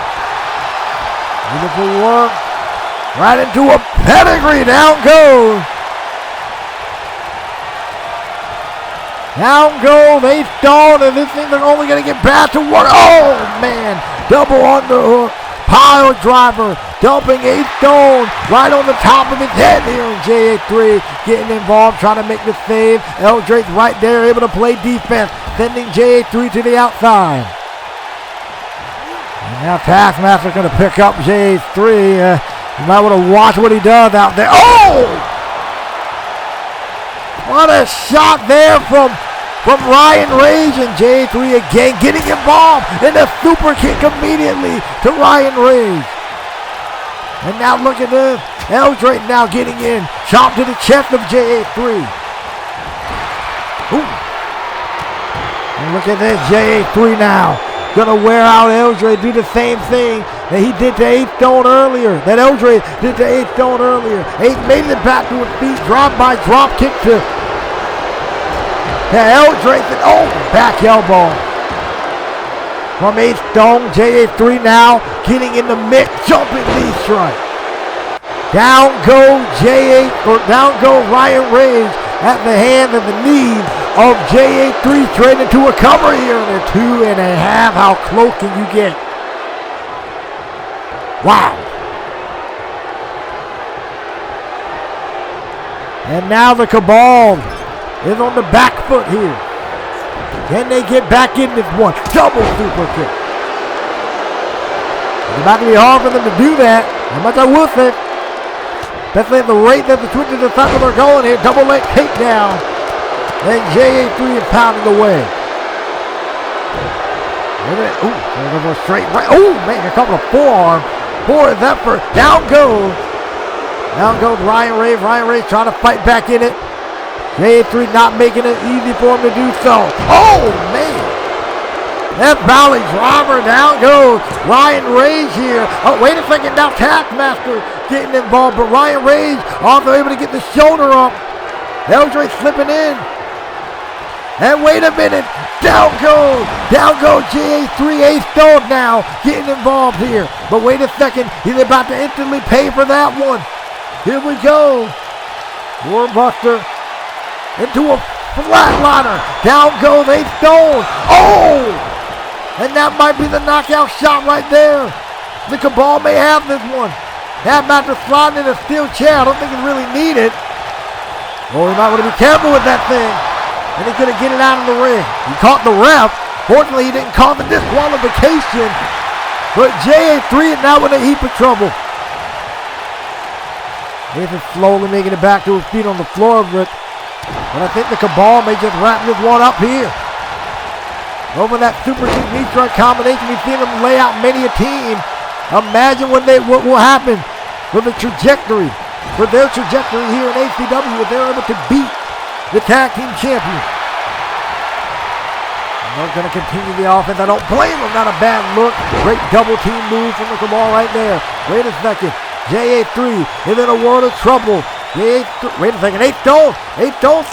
Speaker 1: Beautiful work. Right into a pedigree. Down goes. Down goes 8 Stone, and this thing is only going to get back to work. Oh, man. Double underhook. Pile driver. Dumping 8 Stone right on the top of his head here. And JA3 getting involved, trying to make the save. Eldred's right there, able to play defense, sending JA3 to the outside. And now Taskmaster's going to pick up JA3. You might want to watch what he does out there. Oh! What a shot there from Ryan Rage, and JA3 again getting involved in a super kick immediately to Ryan Rage. And now look at this. Eldred now getting in. Chop to the chest of JA3. Ooh. And look at this. JA3 now. Gonna wear out Eldred. Do the same thing that he did to 8 Stone earlier. That Eldred did to 8 Stone earlier. 8 made it back to his feet. Drop kick to Eldred. And oh, back elbow. From 8 Stone, JA3 now getting in the mix, jumping knee strike. Down goes Ryan Rage at the hand and the knees of JA3, straight into a cover here in a 2.5. How close can you get? Wow. And now the Cabal is on the back foot here. Can they get back in this one? Double super kick. It's not going to be hard for them to do that. How much I will say. Especially at the rate that the Twisted Disciples are going here. Double leg takedown. And JA3 is pounding away. Ooh, there's a straight right. Oh, man, a couple of forearms. For his effort. Down goes Ryan Rave. Ryan Rave trying to fight back in it. JA3 not making it easy for him to do so. Oh, man. That Valley driver. Down goes Ryan Rage here. Oh, wait a second. Now Taskmaster getting involved. But Ryan Rage also able to get the shoulder up. Eldred slipping in. And wait a minute. Down goes JA3. 8 Stone now getting involved here. But wait a second. He's about to instantly pay for that one. Here we go. Warbuster. Into a flatliner. Down goes 8 Stone. Oh! And that might be the knockout shot right there. The Cabal may have this one. That mattress sliding in a steel chair. I don't think it's really needed. Oh, he might want to be careful with that thing. And he couldn't get it out of the ring. He caught the ref. Fortunately, he didn't call the disqualification. But JA3 is now in a heap of trouble. He's slowly making it back to his feet on the floor, but I think the Cabal may just wrap this one up here. Over that super kick knee strike combination, we've seen them lay out many a team. Imagine what will happen for the trajectory, for their trajectory here in ACW if they're able to beat the tag team champion. And they're going to continue the offense. I don't blame them. Not a bad look. Great double team move from the Cabal right there. Wait a second. JA3 is in a world of trouble. Wait a second. 8 Stone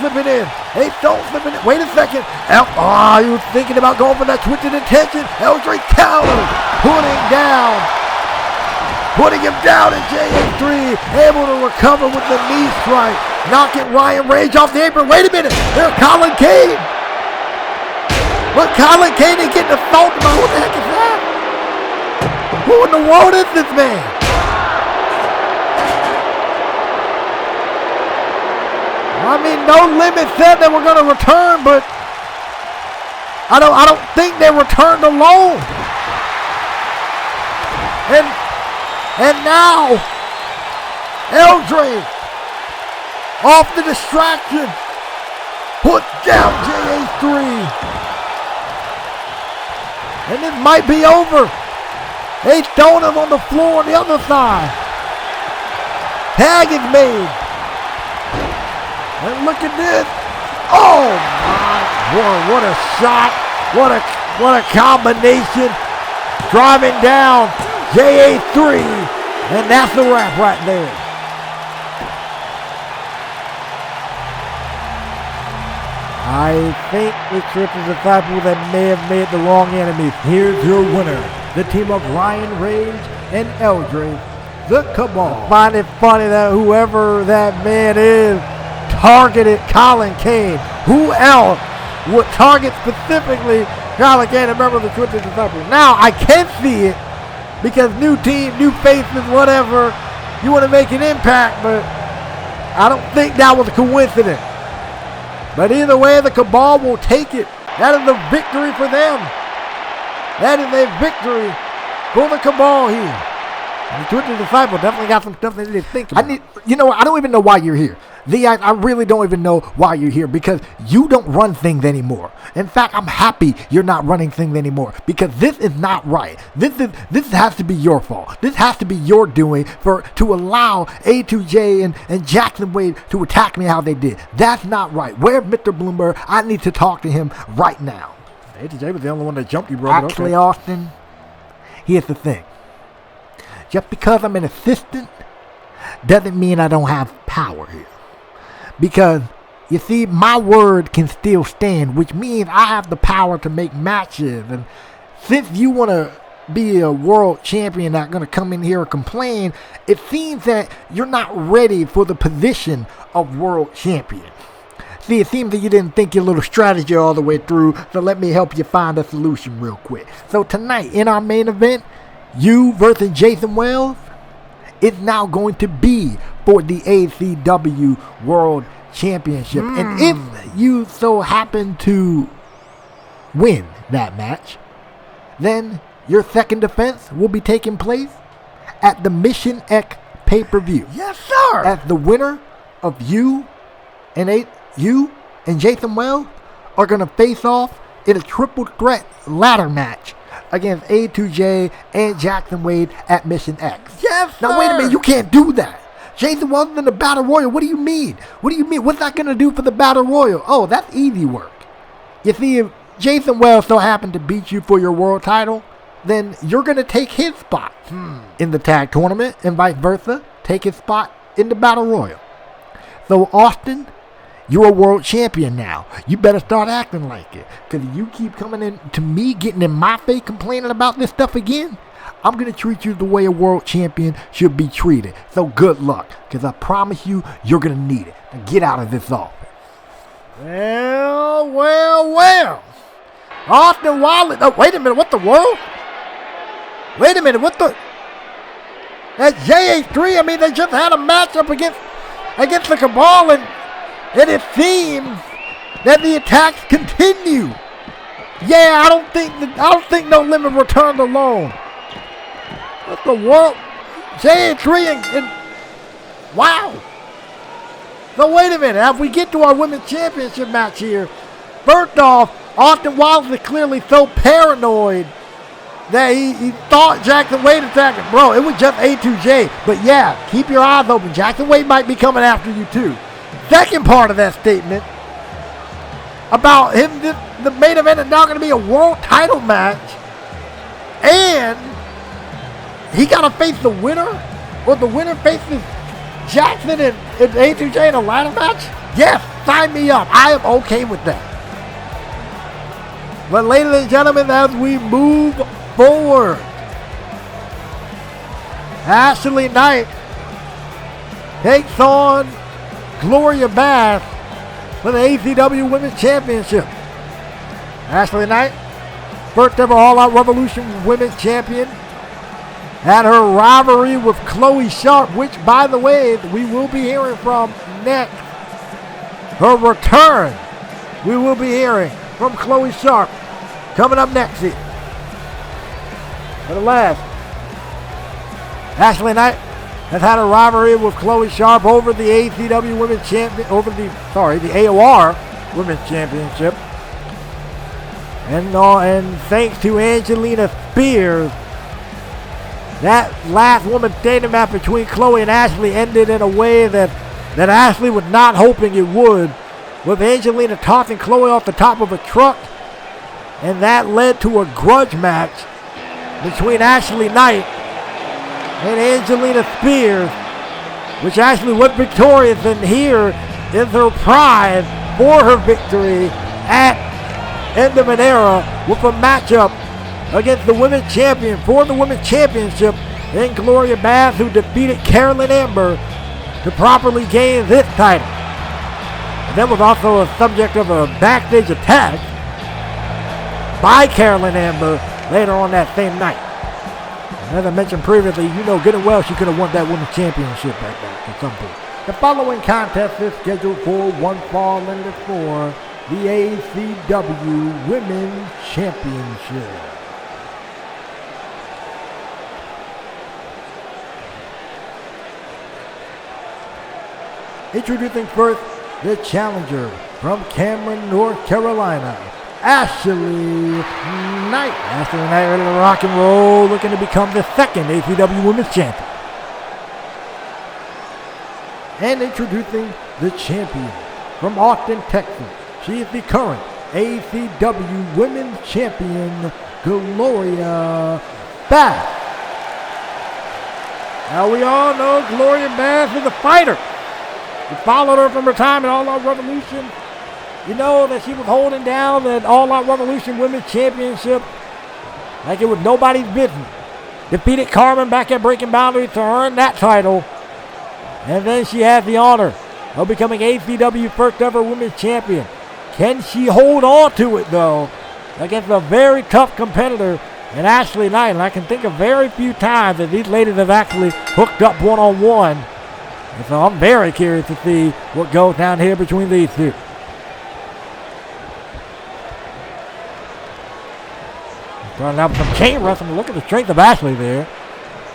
Speaker 1: slipping in. 8 Stone slipping in. Wait a second. He was thinking about going for that twisted intention. Eldridge counter. Putting him down, and JA3 able to recover with the knee strike. Knocking Ryan Rage off the apron. Wait a minute. There's Colin Cade. But Colin Cade ain't getting assaulted by who the heck is that? Who in the world is this man? I mean, No Limit said they were going to return, but I don't think they returned alone. And now, Eldridge, off the distraction, put down JA3. And this might be over. 8 Stone on the floor on the other side. Tag is made. And look at this. Oh my word, what a shot. What a combination. Driving down JA3. And that's the wrap right there. I think the Triple Disciple that may have made the wrong enemies. Here's your winner, the team of Ryan Rage and Eldridge, the Cabal. I find it funny that whoever that man is targeted Colin Cade. Who else would target specifically Colin Cade, a member of the Triple Disciple? Now, I can see it because new team, new faces, whatever. You want to make an impact, but I don't think that was a coincidence. But either way, the Cabal will take it. That is a victory for them. That is a victory for the Cabal here. And the Twisted Disciple definitely got some stuff they need to think about. I don't even know why you're here. I really don't even know why you're here because you don't run things anymore. In fact, I'm happy you're not running things anymore because this is not right. This has to be your fault. This has to be your doing to allow A2J and Jackson Wade to attack me how they did. That's not right. Where's Mr. Bloomberg? I need to talk to him right now. A2J was the only one that jumped you, bro. Actually, okay. Austin, here's the thing. Just because I'm an assistant doesn't mean I don't have power here. Because, you see, my word can still stand, which means I have the power to make matches. And since you want to be a world champion that's going to come in here and complain, it seems that you're not ready for the position of world champion. See, it seems that you didn't think your little strategy all the way through, so let me help you find a solution real quick. So tonight, in our main event, you versus Jason Wells, it's now going to be for the ACW World Championship. And if you so happen to win that match, then your second defense will be taking place at the Mission X pay-per-view. Yes, sir! As the winner of you and Jason Wells are going to face off in a triple threat ladder match against A2J and Jackson Wade at Mission X. Yes, sir. Now, wait a minute. You can't do that. Jason wasn't in the Battle Royal. What do you mean? What's that going to do for the Battle Royal? Oh, that's easy work. You see, if Jason Wells so happened to beat you for your world title, then you're going to take his spot in the tag tournament and vice versa. Take his spot in the Battle Royal. So, Austin, you're a world champion now. You better start acting like it. Because if you keep coming in to me, getting in my face, complaining about this stuff again, I'm going to treat you the way a world champion should be treated. So good luck. Because I promise you, you're going to need it. Now get out of this office. Well. Austin Wilder. Oh, wait a minute. What the world? Wait a minute. What the? At JH3, I mean, they just had a matchup against the Cabal, and it seems that the attacks continue. Yeah, I don't think No Limit returned alone. What the world? JH3 and wow. So wait a minute. As we get to our women's championship match here, first off, Austin Wiles is clearly so paranoid that he thought Jackson Wade attacked him. Bro, it was just A2J. But yeah, keep your eyes open. Jackson Wade might be coming after you too. Second part of that statement about him, the main event is now going to be a world title match. And he got to face the winner? Or the winner faces Jackson and A2J in a ladder match? Yes, sign me up. I am okay with that. But ladies and gentlemen, as we move forward, Ashley Knight takes on Gloria Bass for the ACW Women's Championship. Ashley Knight, first ever All Out Revolution Women's Champion, had her rivalry with Chloe Sharp, which, by the way, we will be hearing from next. Her return, we will be hearing from Chloe Sharp coming up next here. For the last, Ashley Knight has had a rivalry with Chloe Sharp over the ACW Women's Champion, the AOR Women's Championship. And thanks to Angelina Spears, that last women's dating match between Chloe and Ashley ended in a way that Ashley was not hoping it would, with Angelina tossing Chloe off the top of a truck, and that led to a grudge match between Ashley Knight and Angelina Spears, which Ashley was victorious, and here is her prize for her victory at End of an Era with a matchup against the women's champion for the women's championship in Gloria Bass, who defeated Carolyn Amber to properly gain this title. And that was also a subject of a backstage attack by Carolyn Amber later on that same night. And as I mentioned previously, you know good and well she could have won that women's championship back at some point. The following contest is scheduled for one fall limited for the ACW Women's Championship. Introducing first, the challenger from Cameron, North Carolina, Ashley Knight. Ashley Knight ready to rock and roll, looking to become the second ACW Women's Champion. And introducing the champion from Austin, Texas. She is the current ACW Women's Champion, Gloria Bass. Now we all know Gloria Bass is a fighter. We followed her from her time in All Out Revolution. You know that she was holding down that All Out Revolution Women's Championship like it was nobody's business. Defeated Carmen back at Breaking Boundaries to earn that title. And then she has the honor of becoming ACW first ever Women's Champion. Can she hold on to it though against a very tough competitor in Ashley Knight? And I can think of very few times that these ladies have actually hooked up one-on-one. And so I'm very curious to see what goes down here between these two. Starting out with some chain wrestling. Look at the strength of Ashley there.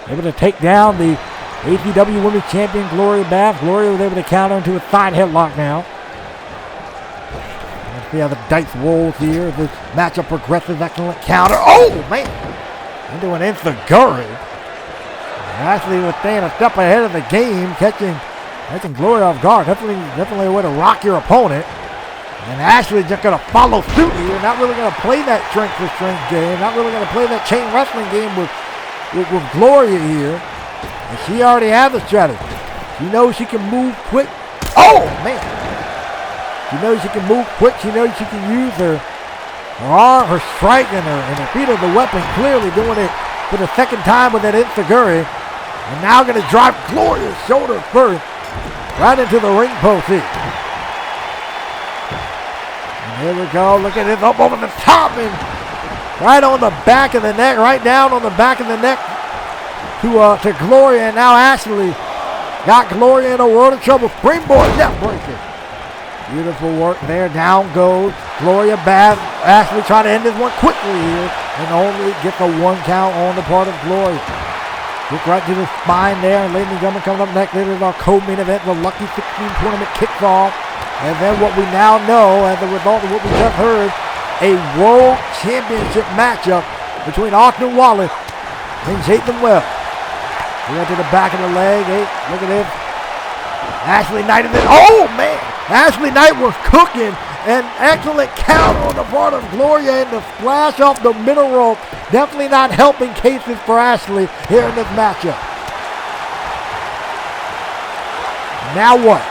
Speaker 1: Able to take down the ACW Women's Champion, Gloria Bass. Gloria was able to counter into a side headlock now. Let's see how the dice rolls here. This matchup progresses. Excellent counter. Oh, man. Into an enziguri. Ashley was staying a step ahead of the game, catching Gloria off guard. Definitely a way to rock your opponent. And Ashley just going to follow suit here. Not really going to play that strength for strength game. Not really going to play that chain wrestling game with Gloria here. And she already has a strategy. She knows she can move quick. Oh, man. She knows she can move quick. She knows she can use her arm, her strike, and her feet of the weapon. Clearly doing it for the second time with that enziguri. And now going to drop Gloria's shoulder first right into the ring post here. And here we go. Look at this up over the top and right on the back of the neck, right down on the back of the neck to to Gloria, and now Ashley got Gloria in a world of trouble. Springboard neck breaker. Beautiful work there. Down goes Gloria. Bad. Ashley trying to end this one quickly here, and only gets a 1 count on the part of Gloria. Look right to the spine there, and Lady Montgomery coming up next. Later is our co-main event. The Lucky 16 tournament kicks off. And then what we now know, as a result of what we just heard, a world championship matchup between Austin Wallace and Jathan Wells. We went to the back of the leg. Hey, look at this. Ashley Knight is in. Oh, man. Ashley Knight was cooking. An excellent count on the part of Gloria, and the splash off the middle rope. Definitely not helping cases for Ashley here in this matchup. Now what?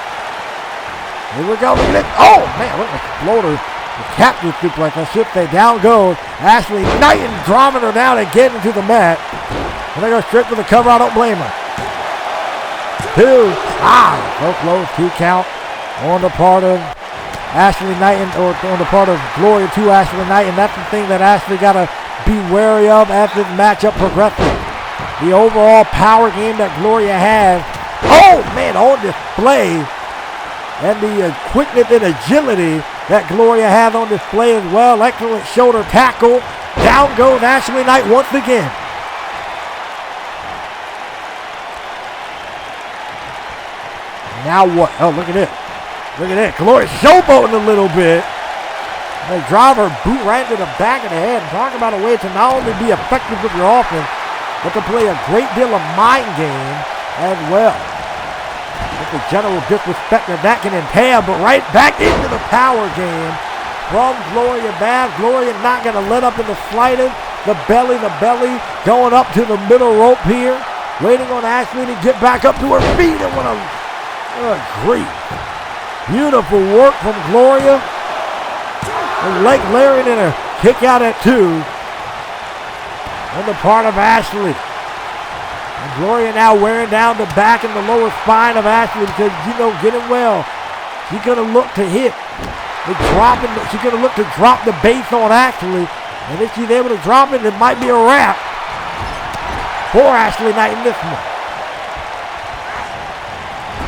Speaker 1: Here we go. Look at this. Oh, man. What an exploder. The captain suplex, I should say. Down goes Ashley Knight, and dropping her down and getting into the mat. And they go straight for the cover. I don't blame her. 2. So close. 2 count on the part of Ashley Knight, or on the part of Gloria to Ashley Knight. And that's the thing that Ashley got to be wary of as this matchup progresses. The overall power game that Gloria has. Oh, man, on display. And the quickness and agility that Gloria has on display as well. Excellent shoulder tackle. Down goes Ashley Knight once again. Now what? Oh, look at this. Look at that. Gloria showboating a little bit. They drive her boot right into the back of the head. And talk about a way to not only be effective with your offense, but to play a great deal of mind game as well. With the general disrespect that can entail, but right back into the power game from Gloria Bass. Gloria not going to let up in the slightest. The belly going up to the middle rope here. Waiting on Ashley to get back up to her feet. And what a great, beautiful work from Gloria. A leg lariat and a kick out at 2 on the part of Ashley. And Gloria now wearing down the back and the lower spine of Ashley because, getting well. She's going to look to hit. She's going to look to drop the base on Ashley. And if she's able to drop it, it might be a wrap for Ashley Knight in this one.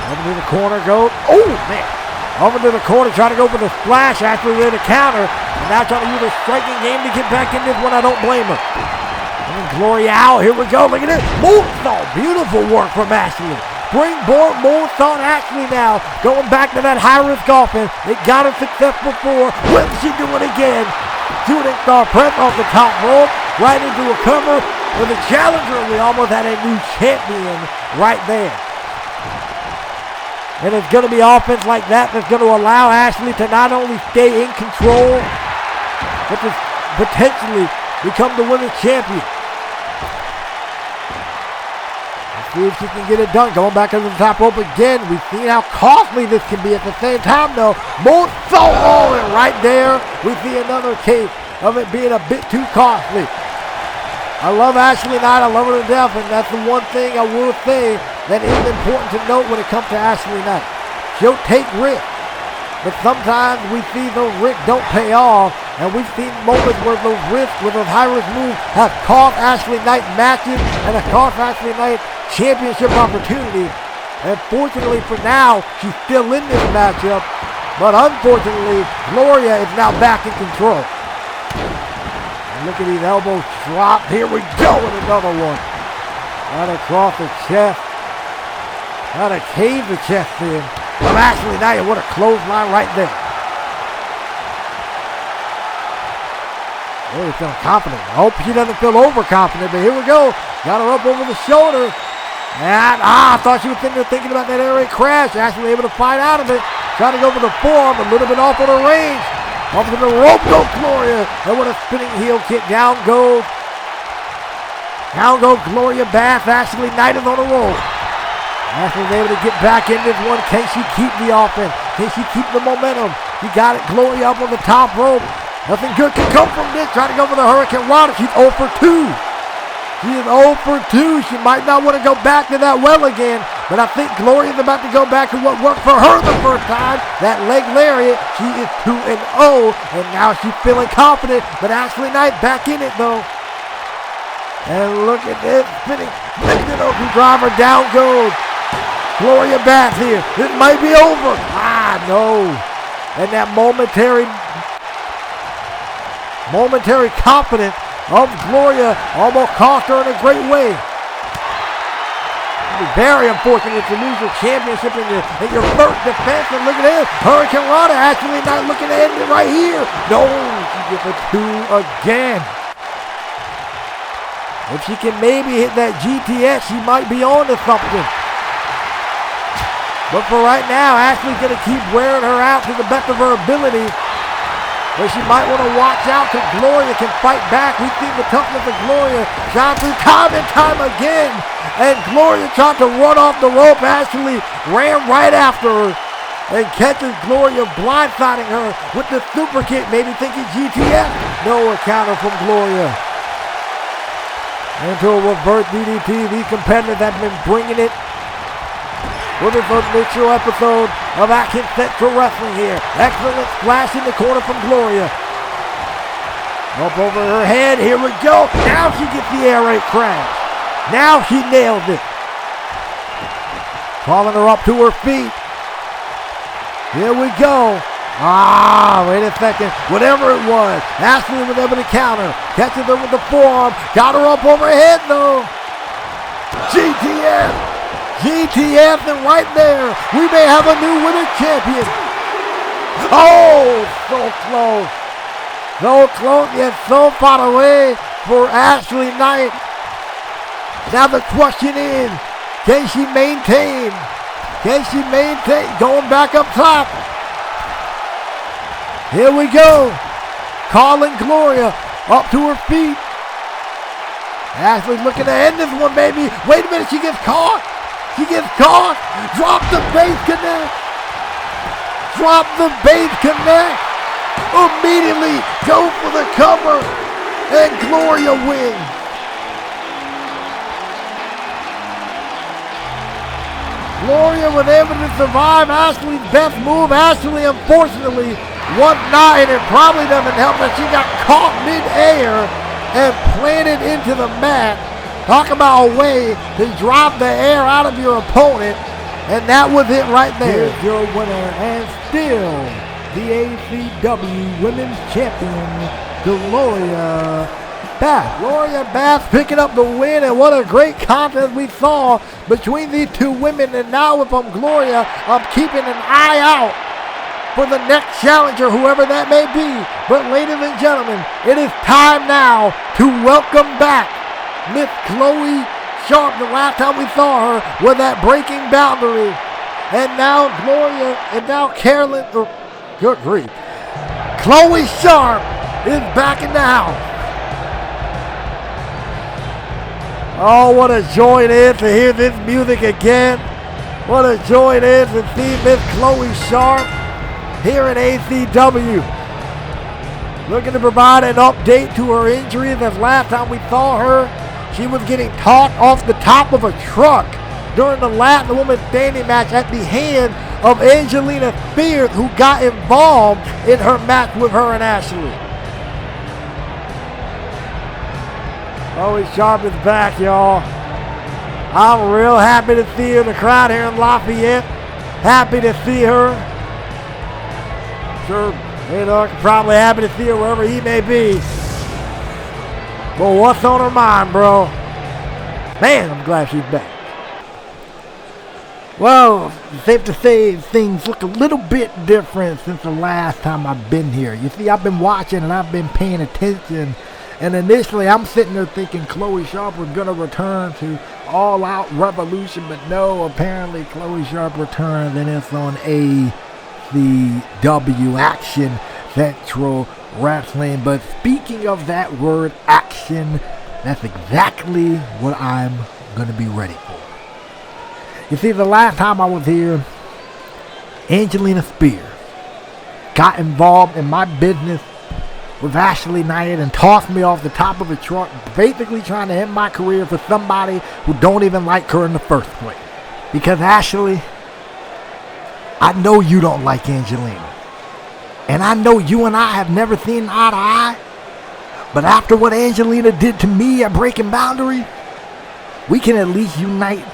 Speaker 1: Over to the corner goes. Oh, man. Over to the corner, trying to go for the splash. Ashley there to counter. And now trying to use a striking game to get back in this one. I don't blame her. And Gloria out. Here we go. Look at this. Moonsault. Beautiful work from Ashley. Springboard moonsault Ashley now. Going back to that high-risk offense. It got her success before. Will she do it again? Shooting star press off the top rope. Right into a cover. For the challenger, we almost had a new champion right there. And it's going to be offense like that that's going to allow Ashley to not only stay in control, but to potentially become the women's champion. Let's see if she can get it done. Going back to the top rope again. We've seen how costly this can be. At the same time, though, moonsault rolling right there. We see another case of it being a bit too costly. I love Ashley Knight. I love her to death, and that's the one thing I will say that is important to note when it comes to Ashley Knight. She'll take risks, but sometimes we see those risks don't pay off, and we've seen moments where those risks, with those high-risk moves, have cost Ashley Knight matches and have cost Ashley Knight championship opportunities. And fortunately for now, she's still in this matchup, but unfortunately, Gloria is now back in control. Look at these elbows dropped. Here we go with another one. Right across the chest. Trying to cave the chest in from Ashley Knight. What a clothesline right there. Really feeling confident. I hope she doesn't feel overconfident, but here we go. Got her up over the shoulder. And I thought she was thinking about that air raid crash. Ashley able to fight out of it. Trying to go for the forearm, a little bit off on her range. Off to the rope goes Gloria. And what a spinning heel kick. Down goes Gloria Bass. Ashley Knight is on the roll. Ashley's able to get back in this one. Can she keep the offense? Can she keep the momentum? She got it. Gloria up on the top rope. Nothing good can come from this. Trying to go for the Hurricane Rana. She's 0 for 2. She is 0 for 2. She might not want to go back to that well again, but I think Gloria's about to go back to what worked for her the first time, that leg lariat. She is 2-0, and now she's feeling confident, but Ashley Knight back in it, though. And look at this, spinning. Michinoku driver, down goes Gloria back here. This might be over. No. And that momentary confidence of Gloria almost cost her in a great way. It's very unfortunate to lose your championship in your first defense. And look at this. Hurricane Rana actually not looking to end it right here. No, she gets a 2 again. If she can maybe hit that GTS, she might be on to something. But for right now, Ashley's going to keep wearing her out to the best of her ability. But she might want to watch out because Gloria can fight back. We've seen the toughness of Gloria shine through time and time again. And Gloria tried to run off the rope. Ashley ran right after her and catches Gloria blindsiding her with the super kick, maybe thinking GTS. No counter from Gloria. Into a reverse DDT. These competitors have been bringing it. With this initial episode of Action Central Wrestling here. Excellent splash in the corner from Gloria. Up over her head. Here we go. Now she gets the air raid crash. Now she nails it. Calling her up to her feet. Here we go. Wait a second. Whatever it was, Ashley was able to counter. Catches her with the forearm. Got her up over her head though. GTS, and right there, we may have a new winning champion. Oh, so close. So close, yet so far away for Ashley Knight. Now the question is, can she maintain? Going back up top. Here we go. Calling Gloria up to her feet. Ashley's looking to end this one, baby. Wait a minute, she gets caught. Drop the base connect. Immediately go for the cover. And Gloria wins. Gloria was able to survive Ashley's best move. Ashley, unfortunately, was not, and it probably doesn't help that she got caught mid-air and planted into the mat. Talk about a way to drop the air out of your opponent, and that was it right there.
Speaker 2: Here's your winner and still the ACW Women's Champion, Gloria Bath.
Speaker 1: Gloria Bath picking up the win, and what a great contest we saw between these two women. And now if I'm Gloria, I'm keeping an eye out for the next challenger, whoever that may be. But ladies and gentlemen, it is time now to welcome back Miss Chloe Sharp. The last time we saw her was that breaking boundary. And now Gloria, and now Carolyn, good grief. Chloe Sharp is back in the house. Oh, what a joy it is to hear this music again. What a joy it is to see Miss Chloe Sharp here at ACW. Looking to provide an update to her injuries, as last time we saw her, she was getting tossed off the top of a truck during the last woman standing match at the hand of Angelina Spears, who got involved in her match with her and Ashley. Chloe Sharp is back, y'all. I'm real happy to see her in the crowd here in Lafayette. Happy to see her. Sure, probably happy to see her wherever he may be. But what's on her mind, bro? Man, I'm glad she's back. Well, safe to say things look a little bit different since the last time I've been here. You see, I've been watching and I've been paying attention. And initially, I'm sitting there thinking Chloe Sharp was going to return to All Out Revolution. But no, apparently Chloe Sharp returns, and it's on ACW, Action Central Wrestling. But speaking of that word action, that's exactly what I'm going to be ready for. You see, the last time I was here, Angelina Spears got involved in my business with Ashley Knight and tossed me off the top of a truck, basically trying to end my career for somebody who don't even like her in the first place. Because Ashley, I know you don't like Angelina. And I know you and I have never seen eye to eye. But after what Angelina did to me at Breaking Boundary, we can at least unite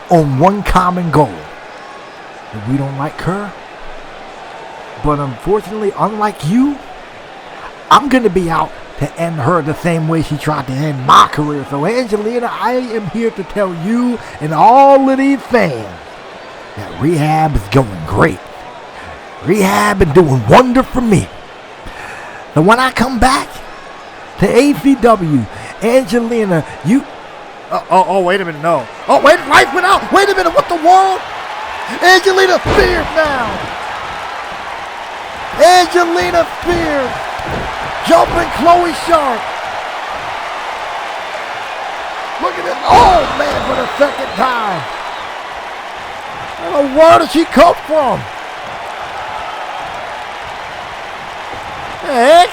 Speaker 1: on one common goal. That we don't like her. But unfortunately, unlike you, I'm going to be out to end her the same way she tried to end my career. So Angelina, I am here to tell you and all of these fans that rehab is going great. Rehab is doing wonder for me. So when I come back to ACW, Angelina, you... wait a minute, no. Oh, wait, life went out. Wait a minute, what the world? Angelina Spears now. Angelina Spears jumping Chloe Sharp. Look at it. Oh, man, for the second time. Where did she come from? The heck?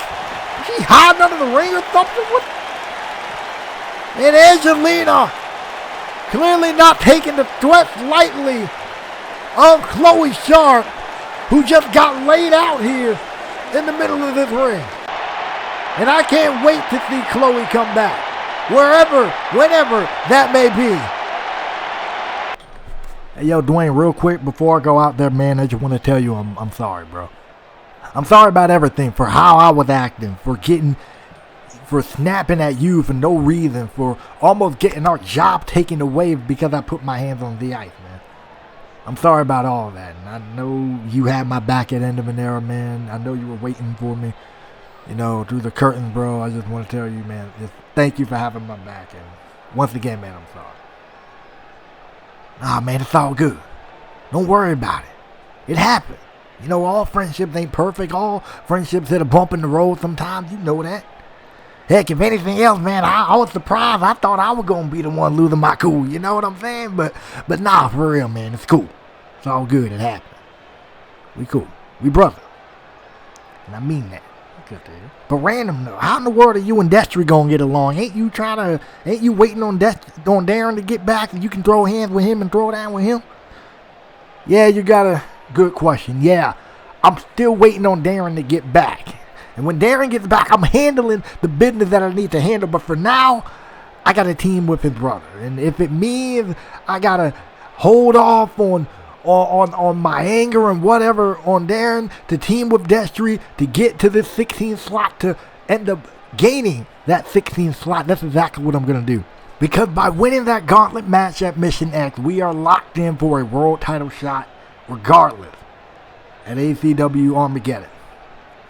Speaker 1: Is she hiding under the ring or something? What? And Angelina clearly not taking the threats lightly of Chloe Sharp, who just got laid out here in the middle of this ring. And I can't wait to see Chloe come back, wherever, whenever that may be. Hey, yo, Dwayne, real quick before I go out there, man, I just want to tell you I'm sorry, bro. I'm sorry about everything, for how I was acting, for snapping at you for no reason, for almost getting our job taken away because I put my hands on the ice, man. I'm sorry about all that. And I know you had my back at end of an era, man. I know you were waiting for me, through the curtains, bro. I just want to tell you, man, just thank you for having my back. And once again, man, I'm sorry. Nah, man, it's all good. Don't worry about it. It happened. All friendships ain't perfect. All friendships hit a bump in the road sometimes. You know that. Heck, if anything else, man, I was surprised. I thought I was going to be the one losing my cool. You know what I'm saying? But nah, for real, man, it's cool. It's all good. It happened. We cool. We brother. And I mean that. Good to hear. But random though, how in the world are you and Destry going to get along? Ain't you waiting on Darren to get back and you can throw hands with him and throw down with him? Yeah, you got a good question. Yeah, I'm still waiting on Darren to get back. And when Darren gets back, I'm handling the business that I need to handle. But for now, I got to team with his brother. And if it means I got to hold off on my anger and whatever on Darren to team with Destry to get to this 16 slot to end up gaining that 16 slot, that's exactly what I'm going to do. Because by winning that gauntlet match at Mission X, we are locked in for a world title shot regardless at ACW Armageddon.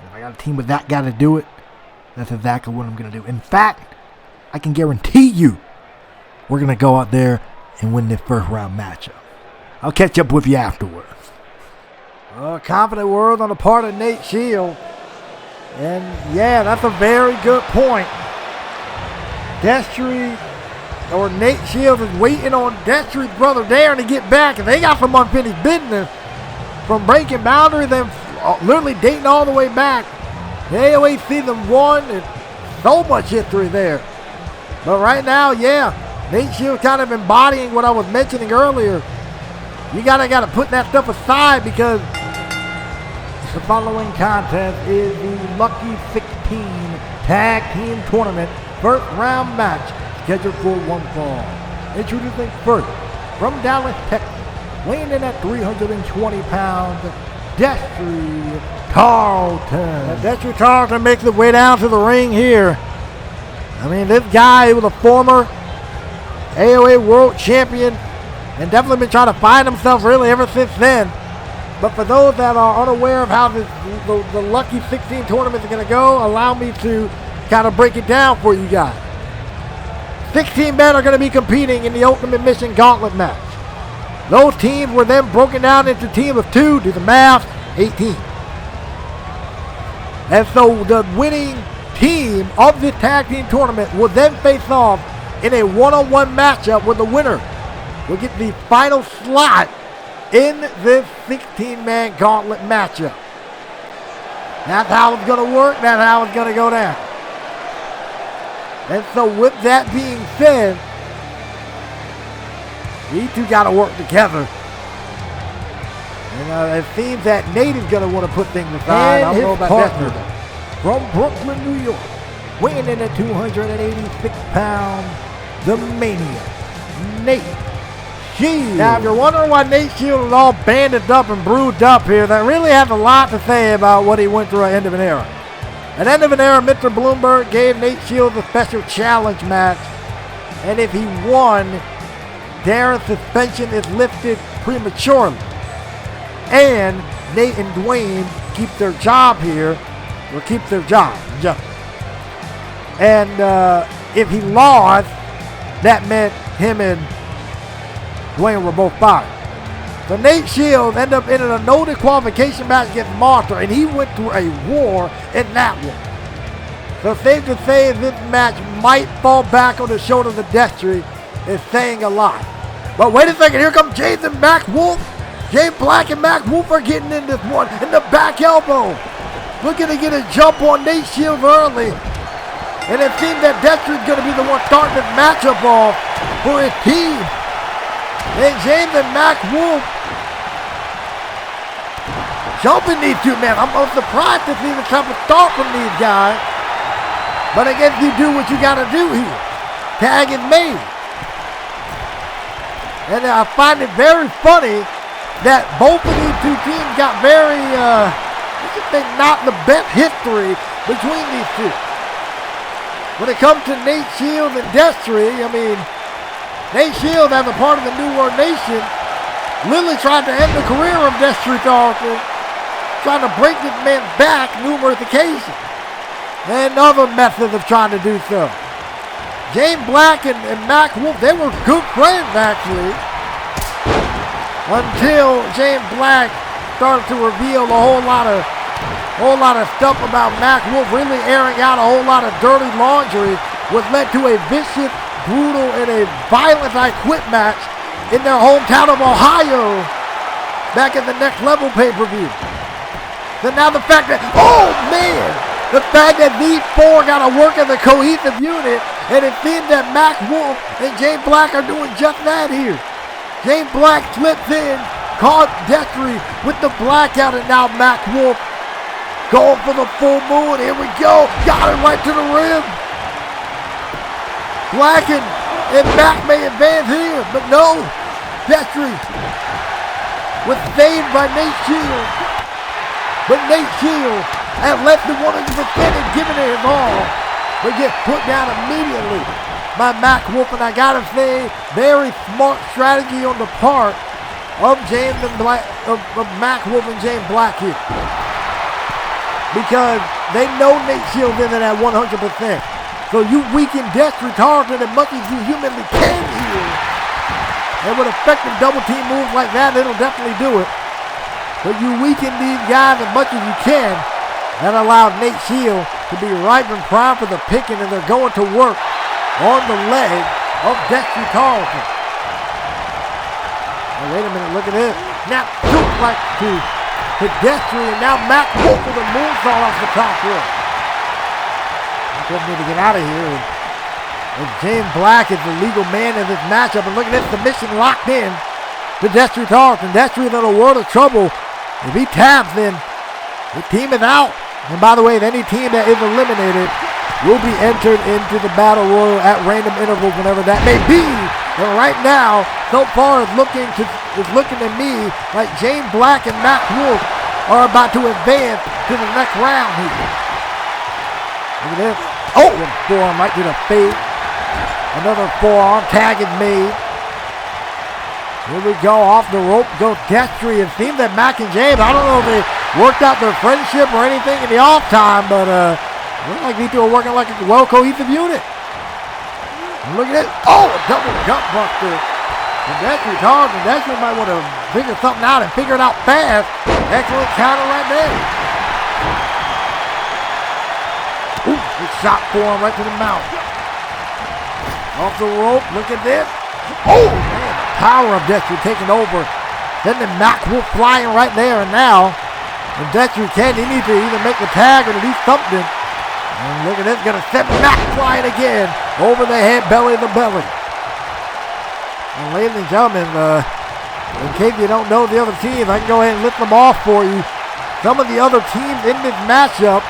Speaker 1: If I got a team with that guy to do it, that's exactly what I'm going to do. In fact, I can guarantee you we're going to go out there and win this first round matchup. I'll catch up with you afterwards. Confident words on the part of Nate Shield. And yeah, that's a very good point. Destry, or Nate Shields, is waiting on Destry's brother Darren to get back. And they got some unfinished business from Breaking Boundary, then literally dating all the way back. The AOA Season 1, and so much history there. But right now, yeah, Nate Shields kind of embodying what I was mentioning earlier. You gotta put that stuff aside, because the following contest is the Lucky 16 Tag Team Tournament first round match scheduled for one fall. Introducing first, from Dallas, Texas, weighing in at 320 pounds, Destry Tarleton. Destry Tarleton makes his way down to the ring here. I mean, this guy was a former AOA World Champion and definitely been trying to find himself really ever since then. But for those that are unaware of how the Lucky 16 tournament is going to go, allow me to kind of break it down for you guys. 16 men are going to be competing in the Ultimate Mission Gauntlet match. Those teams were then broken down into teams of 2, do the math, 18. And so the winning team of this tag team tournament will then face off in a one-on-one matchup where the winner will get the final slot in this 16-man gauntlet matchup. That's how it's going to work. That's how it's going to go down. And so with that being said, these two got to work together. And it seems that Nate is going to want to put things aside. I don't know about that. From Brooklyn, New York,
Speaker 2: weighing in at 286 pounds, the Maniac, Nate Shield.
Speaker 1: Now, if you're wondering why Nate Shield is all banded up and bruised up here, that really has a lot to say about what he went through at the end of an era. At the end of an era, Mr. Bloomberg gave Nate Shield a special challenge match, and if he won, Darren's suspension is lifted prematurely. And Nate and Dwayne keep their job here, or keep their job. And if he lost, that meant him and Dwayne were both fired. So Nate Shields ended up in a no disqualification match against Martha, and he went through a war in that one. So safe to say this match might fall back on the shoulders of Destry is saying a lot. But wait a second, here comes James and Mac Wolf. James Black and Mac Wolf are getting in this one in the back elbow. Looking to get a jump on Nate Shields early. And it seems that Destry's going to be the one starting this matchup off for his team. And James and Mac Wolf jumping these two men. I'm surprised to see the type of start from these guys. But I guess you do what you got to do here. Tag is made. And I find it very funny that both of these two teams got very, not the best history between these two. When it comes to Nate Shields and Destry, I mean, Nate Shields, as a part of the New World Nation, literally tried to end the career of Destry Tarleton, trying to break this man's back numerous occasions, and other methods of trying to do so. James Black and Mac Wolf, they were good friends actually, until James Black started to reveal a whole lot of stuff about Mac Wolf, really airing out a whole lot of dirty laundry, which led to a vicious, brutal, and a violent I Quit match in their hometown of Ohio back at the Next Level pay-per-view. So now the fact that, the fact that these four got to work as a cohesive unit, and it seems that Mac Wolf and James Black are doing just that here. James Black slips in, caught Destry with the blackout, and now Mac Wolf going for the full moon. Here we go. Got it right to the rim. Black and Mac may advance here, but no. Destry was saved by Nate Shields. But Nate Shields, at less than 100%, is giving it his all, but gets put down immediately by Mac Wolf. And I gotta say, very smart strategy on the part of James and Black, of Mac Wolf and James Black here, because they know Nate Shields in it at 100%. So you weaken Destry Tarleton as much as you humanly can here, and with effective double team moves like that, it'll definitely do it. But you weaken these guys as much as you can. That allowed Nate Shields to be ripe and prime for the picking, and they're going to work on the leg of Destry Tarleton. Oh, wait a minute, look at this. Snap suplex to Destry, and now Mac Wolf with a moonsault off the top rope. They need to get out of here. And James Black is the legal man in this matchup, and look at this submission locked in to Destry Tarleton. Destry is in a world of trouble. If he taps, then the team is out. And by the way, any team that is eliminated will be entered into the Battle Royal at random intervals whenever that may be. And right now, so far, it's looking to me like James Black and Mac Wolf are about to advance to the next round here. Look at this. Oh, and forearm right to the face. Another forearm. Tag is made. Here we go, off the rope goes Destry. It seems that Mac and James, I don't know if they worked out their friendship or anything in the off time, but looks like these two are working like a well-cohesive unit. And look at it. Oh, a double gut buster. And Destry Tarleton. Destry might want to figure something out and figure it out fast. Excellent counter right there. Ooh, good shot for him right to the mouth. Off the rope, look at this. Oh, man. Power of Destry taking over. Then the Mac Wolf flying right there, and now if Destry can, he needs to either make the tag or to do something. And look at this, gonna send Mac flying again over the head, belly to belly. And ladies and gentlemen, in case you don't know the other teams, I can go ahead and list them off for you. Some of the other teams in this matchup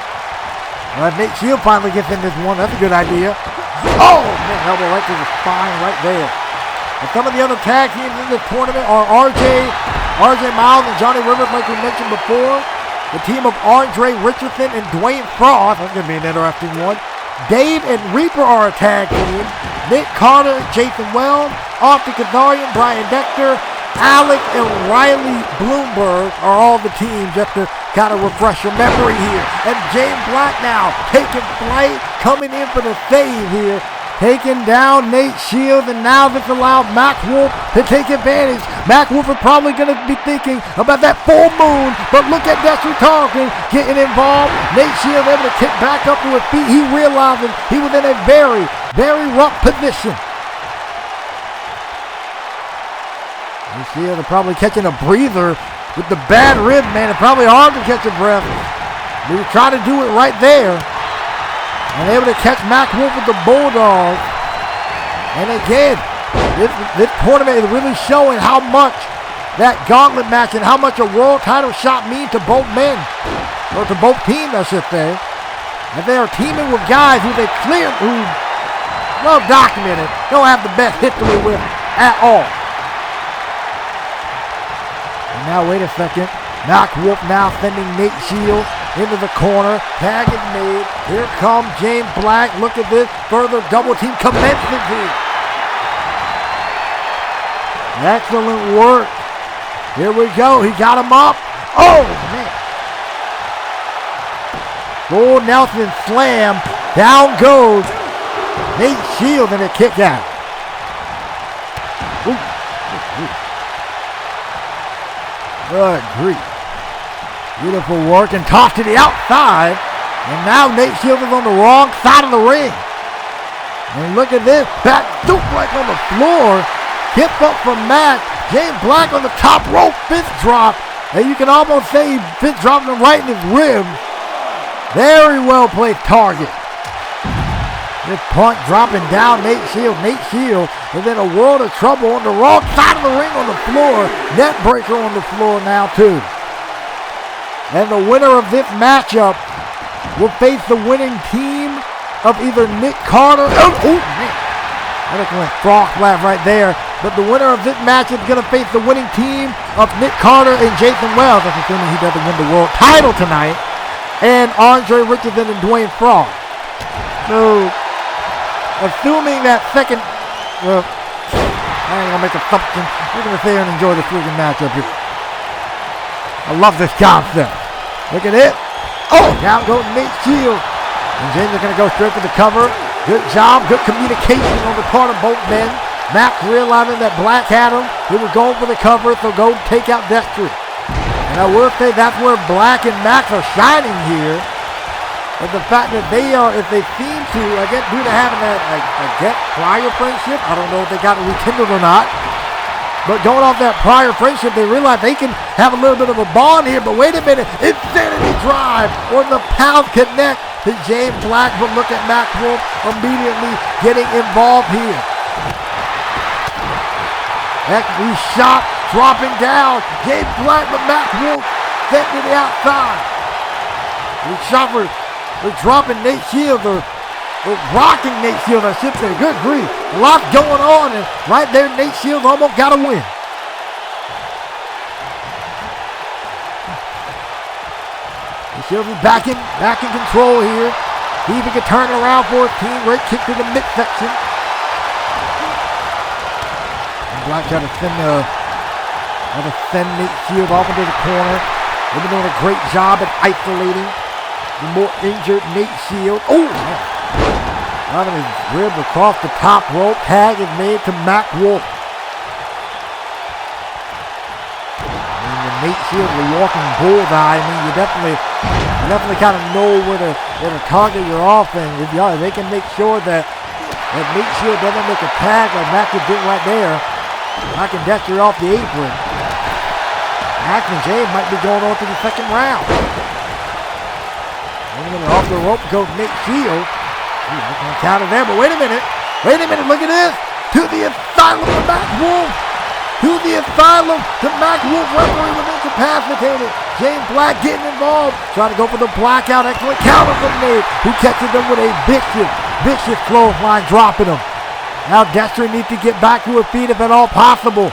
Speaker 1: Well, Nate Shield finally gets in this one. That's a good idea. Oh, man, elbow right to the spine right there. And some of the other tag teams in this tournament are RJ Miles and Johnny Rivers, like we mentioned before. The team of Andre Richardson and Dwayne Frost. That's going to be an interesting one. Dave and Reaper are a tag team. Nick Carter, Jason Wells, Austin Kazarian, Brian Dexter, Alec and Riley Bloomberg are all the teams, just to kind of refresh your memory here. And James Black now taking flight, coming in for the save here. Taking down Nate Shields, and now this allowed Mac Wolf to take advantage. Mac Wolf is probably going to be thinking about that full moon, but look at Dexter Thompson getting involved. Nate Shields able to kick back up to his feet. He realizing he was in a very, very rough position. Nate Shields are probably catching a breather with the bad rib, man. It's probably hard to catch a breath. He was trying to do it right there. And able to catch Mac Wolf with the Bulldog. And again, this tournament is really showing how much that gauntlet match and how much a world title shot means to both men. Or to both teams, I should say. And they are teaming with guys who well documented, don't have the best history with at all. And now, wait a second. Mac Wolf now sending Nate Shields into the corner. Tag is made. Here comes James Black. Look at this. Further double team commences here. Excellent work. Here we go. He got him up. Oh, man. Full Nelson slam. Down goes Nate Shields and a kick out. Good grief. Beautiful work and toss to the outside. And now Nate Shields is on the wrong side of the ring. And look at this. Back suplex on the floor. Hip up from Matt. James Black on the top rope. Fist drop. And you can almost say he fist dropped him right in his rib. Very well placed target. This punt dropping down Nate Shields. Nate Shields is in a world of trouble on the wrong side of the ring on the floor. Net breaker on the floor now too. And the winner of this matchup will face the winning team of either Nick Carter. Oh man. That went frog flat right there. But the winner of this match is going to face the winning team of Nick Carter and Jason Wells. That's assuming he doesn't win the world title tonight. And Andre Richardson and Dwayne Frost. So, assuming that second, well, I ain't going to make assumptions. We're going to sit here and enjoy the freaking matchup here. I love this concept. Look at it. Oh, down goes Nate Shields. And James are going to go straight for the cover. Good job, good communication on the part of both men. Mac realizing that Black had him. He was going for the cover, so go take out Dexter. And I will say that's where Black and Mac are shining here. But the fact that they are, if they seem to, again, due to having a prior friendship, I don't know if they got it rekindled or not. But going off that prior friendship, they realize they can have a little bit of a bond here. But wait a minute, Insanity Drive or the Pound Connect to James Black. But look at Mac Wolf immediately getting involved here. Excellent shot, dropping down. James Black, but Mac Wolf sent to the outside. The shopper was dropping Nate Shields or rocking Nate Shields, I should say. Good grief. A lot going on, and right there, Nate Shields almost got a win. Nate Shields is back in control here. He even can turn it around for his team. Great kick to the midsection. And Black trying to send Nate Shields off into the corner. They've been doing a great job at isolating the more injured Nate Shields. Oh, man. Having his rib across the top rope. Tag is made to Mac Wolf. And when Nate Shields is walking bullseye, I mean, you definitely kind of know where to target your offense. If they can make sure that Nate Shields doesn't make a tag like Mac did right there. Mac and Dexter off the apron. Mac and James might be going on to the second round. Off the rope goes Nate Shields. Counter there, but wait a minute, look at this. To the asylum to Mac Wolf. To the asylum to Mac Wolf. Referee was incapacitated.
Speaker 2: James Black getting involved. Trying to go for the blackout. Excellent counter from Nate, who catches him with a vicious clothesline, dropping him. Now Destry needs to get back to his feet if at all possible.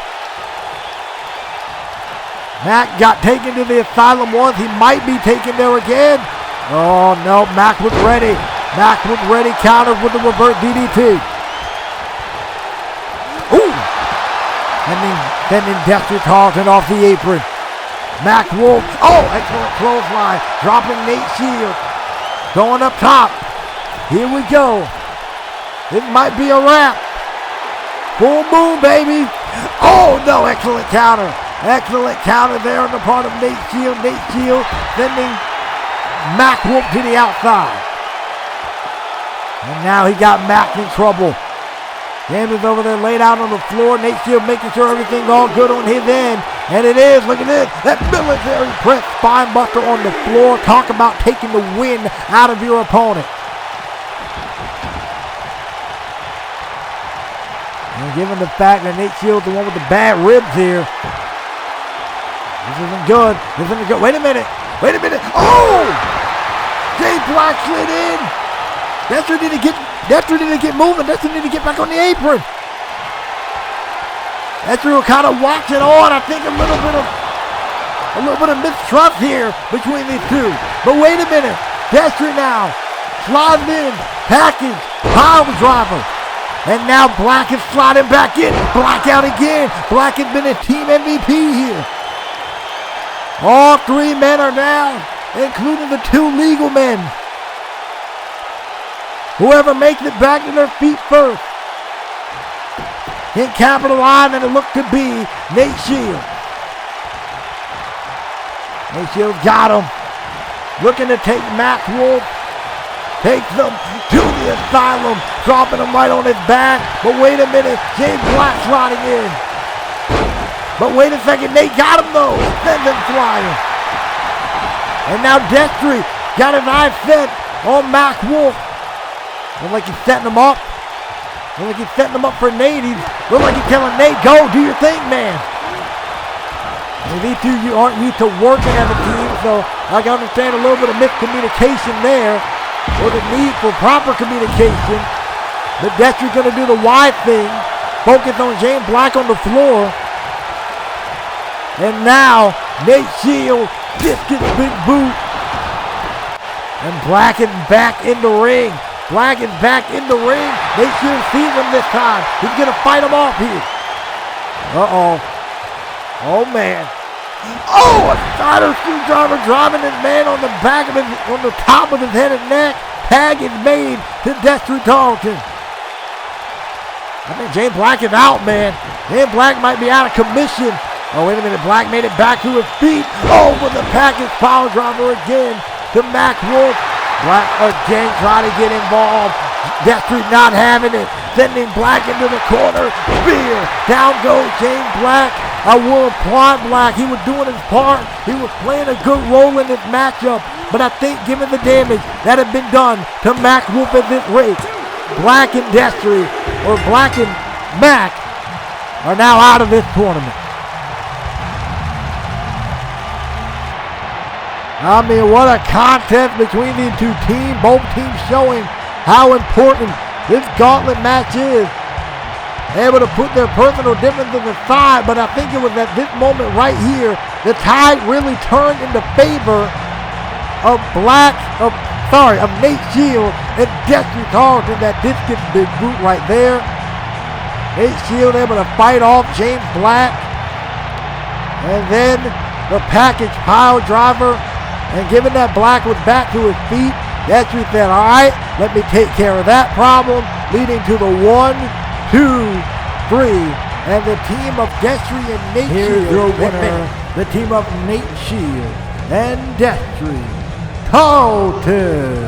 Speaker 2: Mac got taken to the asylum once. He might be taken there again. Oh no, Mac was ready. Mac was ready, countered with the reverse DDT. Ooh! And then Destry Carlton off the apron. Mac Wolf, oh, excellent clothesline. Dropping Nate Shields. Going up top. Here we go. This might be a wrap. Full moon, baby. Oh no, excellent counter. Excellent counter there on the part of Nate Shields. Nate Shields sending Mac Wolf to the outside. And now he got Mac in trouble. Damien's over there laid out on the floor. Nate Shields making sure everything's all good on his end. And it is. Look at this. That military press spine buster on the floor. Talk about taking the wind out of your opponent. And given the fact that Nate Shields is the one with the bad ribs here, this isn't good. This isn't good. Wait a minute. Oh! James Black slid in. Destry didn't get moving. Destry didn't get back on the apron. Destry will kind of watch it on. I think a little bit of mistrust here between these two. But wait a minute. Destry now slides in, package, power driver. And now Black is sliding back in. Black out again. Black has been a team MVP here. All three men are down, including the two legal men. Whoever makes it back to their feet first can capitalize, and it looked to be Nate Shields. Nate Shields got him. Looking to take Mac Wolf. Takes them to the asylum, dropping him right on his back. But wait a minute, James Black sliding in. But wait a second, Nate got him though. Sends him flying. And now Destry got his eyes set on Mac Wolf. Look like he's setting him up. Look like he's setting him up for Nate. Look like he's telling Nate, go, do your thing, man. And these two aren't used to working as a team, so I can understand a little bit of miscommunication there, or the need for proper communication. But Destry's going to do the wide thing, focus on James Black on the floor. And now, Nate Shields, discus big boot. And Black is back in the ring. Black is back in the ring. Nate Shields sees him this time. He's going to fight him off here. Uh-oh. Oh, man. Oh, a spider screwdriver driving his man on the back of his, on the top of his head and neck. Tag is made to Destry Carlton. I think James Black is out, man. James Black might be out of commission. Oh, wait a minute. Black made it back to his feet. Oh, with the package power driver again to Mac Wolf. Black again trying to get involved. Destry not having it. Sending Black into the corner. Spear. Down goes James Black. I will applaud Black. He was doing his part. He was playing a good role in this matchup. But I think given the damage that had been done to Mac Wolf at this rate, Black and Destry, or Black and Mac, are now out of this tournament. I mean, what a contest between these two teams. Both teams showing how important this gauntlet match is. Able to put their personal differences aside, but I think it was at this moment right here, the tide really turned in the favor of Nate Shields and Destry Carlton. That discus big boot right there. Nate Shields able to fight off James Black. And then the package pile driver. And given that Black was back to his feet, Destry said, all right, let me take care of that problem, leading to the 1, 2, 3. And the team of Destry and Nate Shields, your winner, the team of Nate Shields and Destry Carlton.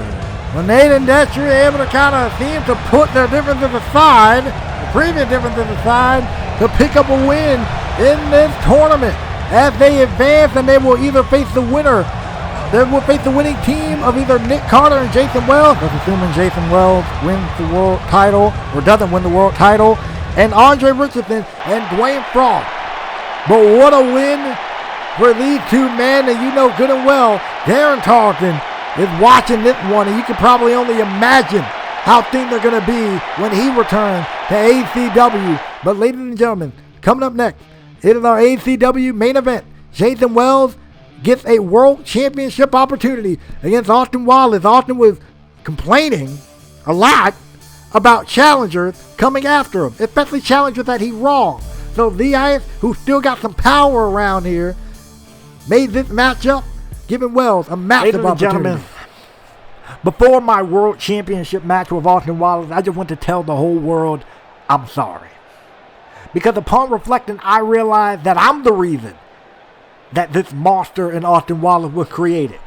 Speaker 2: Well, Nate and Destry are able to kind of seem to put their differences aside, the previous differences aside, to pick up a win in this tournament. As they advance, and they will either face the winner. They will face the winning team of either Nick Carter and Jason Wells. That's assuming Jason Wells wins the world title or doesn't win the world title. And Andre Richardson and Dwayne Frost. But what a win for these two men, and you know good and well, Darren Tarleton is watching this one, and you can probably only imagine how things are going to be when he returns to ACW. But ladies and gentlemen, coming up next, it is our ACW main event. Jason Wells gets a world championship opportunity against Austin Wallace. Austin was complaining a lot about challengers coming after him, especially challengers that he wronged. So the Ice, who still got some power around here, made this matchup, giving Wells a massive opportunity. Gentlemen, before my world championship match with Austin Wallace, I just want to tell the whole world I'm sorry. Because upon reflecting, I realized that I'm the reason that this monster in Austin Wallace was created.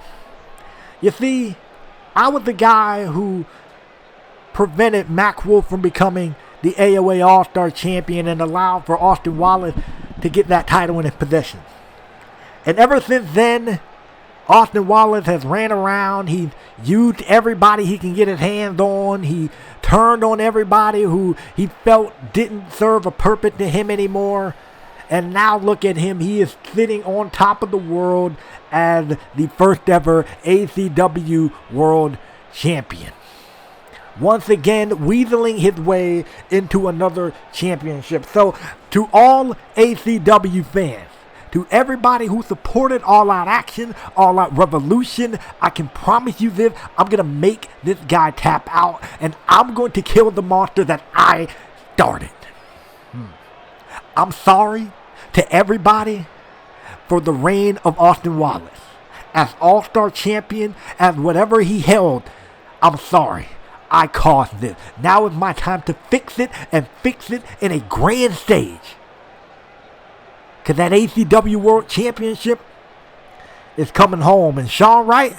Speaker 2: You see, I was the guy who prevented Mac Wolf from becoming the AOA All-Star champion and allowed for Austin Wallace to get that title in his possession. And ever since then, Austin Wallace has ran around. He's used everybody he can get his hands on. He turned on everybody who he felt didn't serve a purpose to him anymore. And now look at him. He is sitting on top of the world as the first ever ACW World Champion. Once again, weaseling his way into another championship. So, to all ACW fans, to everybody who supported All Out Action, All Out Revolution, I can promise you this, I'm going to make this guy tap out, and I'm going to kill the monster that I started. I'm sorry to everybody for the reign of Austin Wallace. As All-Star Champion, as whatever he held, I'm sorry. I caused this. Now is my time to fix it, and fix it in a grand stage. Because that ACW World Championship is coming home. And Sean Wright,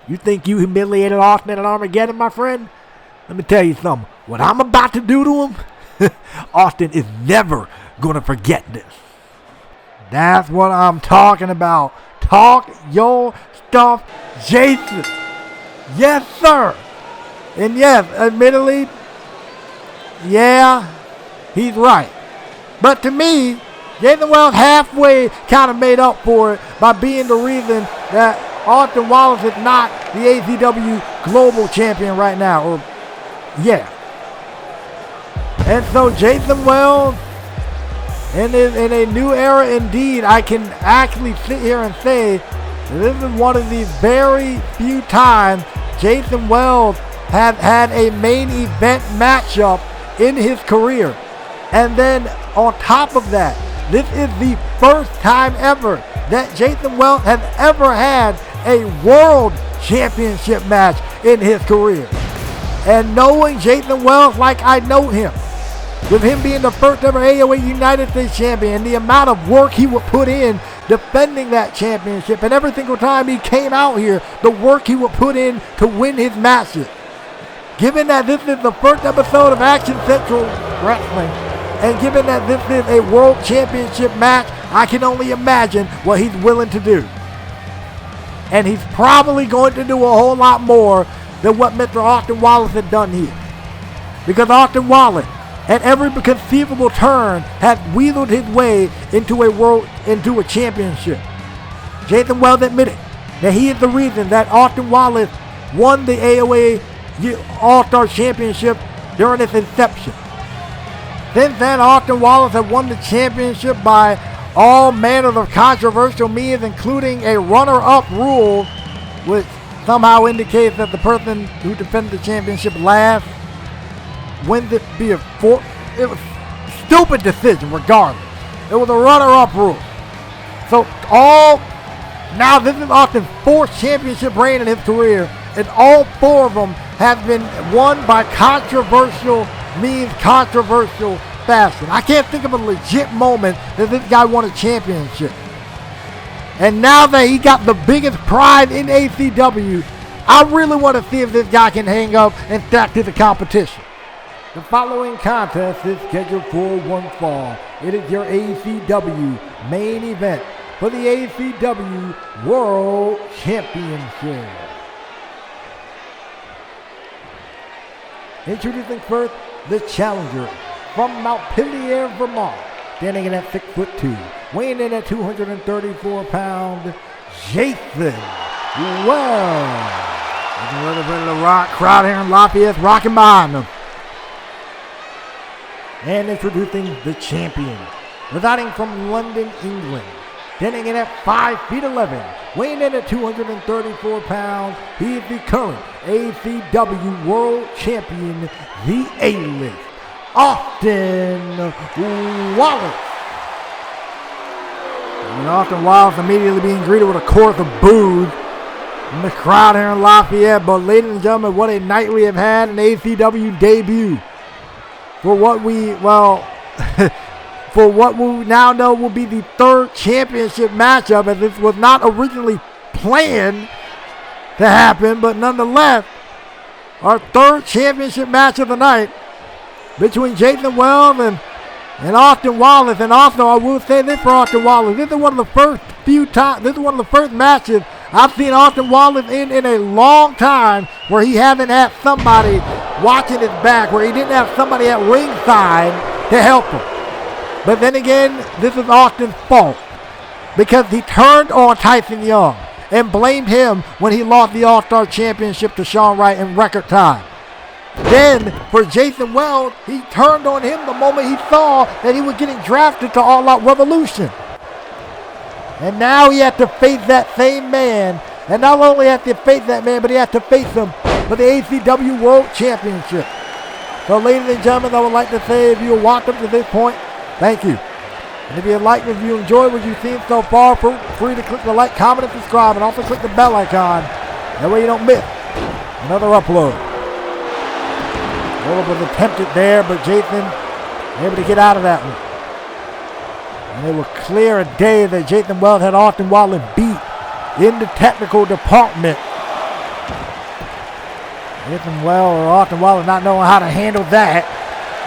Speaker 2: you think you humiliated Austin at Armageddon, my friend? Let me tell you something. What I'm about to do to him, Austin is never going to forget this. That's what I'm talking about. Talk your stuff, Jason. Yes, sir. And yes, admittedly, yeah, he's right. But to me, Jason Wells halfway kind of made up for it by being the reason that Austin Wallace is not the ACW Global Champion right now. Or, yeah. And so Jason Wells, in a new era indeed, I can actually sit here and say this is one of the very few times Jason Wells has had a main event matchup in his career. And then on top of that, this is the first time ever that Jason Wells has ever had a world championship match in his career. And knowing Jason Wells like I know him, with him being the first ever AOA United States champion, and the amount of work he would put in defending that championship, and every single time he came out here, the work he would put in to win his matches. Given that this is the first episode of Action Central Wrestling, and given that this is a world championship match, I can only imagine what he's willing to do. And he's probably going to do a whole lot more than what Mr. Austin Wallace had done here. Because Austin Wallace, at every conceivable turn, has weaseled his way into a championship. Jason Wells admitted that he is the reason that Austin Wallace won the AOA All-Star Championship during its inception. Since then, Austin Wallace has won the championship by all manners of controversial means, including a runner-up rule, which somehow indicates that the person who defended the championship last wins it via four. It was a stupid decision regardless. It was a runner-up rule. So now this is Austin's fourth championship reign in his career, and all four of them have been won by controversial means, controversial fashion. I can't think of a legit moment that this guy won a championship. And now that he got the biggest prize in ACW, I really want to see if this guy can hang up and stack to the competition. The following contest is scheduled for one fall. It is your ACW main event for the ACW World Championship. Introducing first, the challenger from Montpelier, Vermont,
Speaker 1: Standing in at 6'2", weighing in at 234 pounds, Jason Wells.
Speaker 2: There's a little bit of the rock crowd here in Lafayette rocking behind them.
Speaker 1: And introducing the champion, residing from London, England. Standing in at 5'11", weighing in at 234 pounds, he is the current ACW World Champion, the A-List, Austin Wallace.
Speaker 2: And Austin Wallace immediately being greeted with a chorus of boos from the crowd here in Lafayette. But ladies and gentlemen, what a night we have had, an ACW debut. For what we now know will be the third championship matchup, as this was not originally planned to happen, but nonetheless, our third championship match of the night between Jason Wells and Austin Wallace. And also, I will say this for Austin Wallace: this is one of the first matches I've seen Austin Wallace in a long time where he hasn't had somebody watching his back, where he didn't have somebody at ringside to help him. But then again, this is Austin's fault, because he turned on Tyson Young and blamed him when he lost the All-Star Championship to Sean Wright in record time. Then, for Jason Wells, he turned on him the moment he saw that he was getting drafted to All Out Revolution. And now he had to face that same man. And not only had to face that man, but he had to face him for the ACW World Championship. So, ladies and gentlemen, I would like to say, if you watched up to this point, thank you. And if you like, if you enjoyed what you've seen so far, feel free to click the like, comment, and subscribe, and also click the bell icon. That way you don't miss another upload. Well, it was attempted there, but Jason able to get out of that one. And it was clear as day that Jason Wells had Austin Wallace beat in the technical department. Austin Wallace not knowing how to handle that.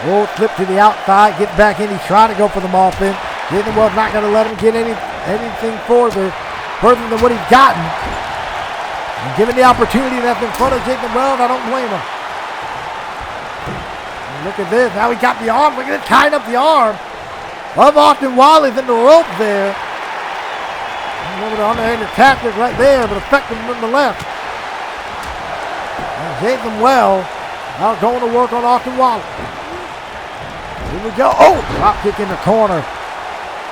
Speaker 2: Oh, slip to the outside, get back in. He's trying to go for the offense. Jason Wells not going to let him get anything further than what he's gotten. And given the opportunity that's in front of Jason Wells, I don't blame him. And look at this. Now he got the arm. Look at it, tying up the arm of Austin Wallace in the rope there. A little bit of underhanded tactic right there, but effective nonetheless. And Jason Wells now going to work on Austin Wallace. Here we go. Oh, drop kick in the corner.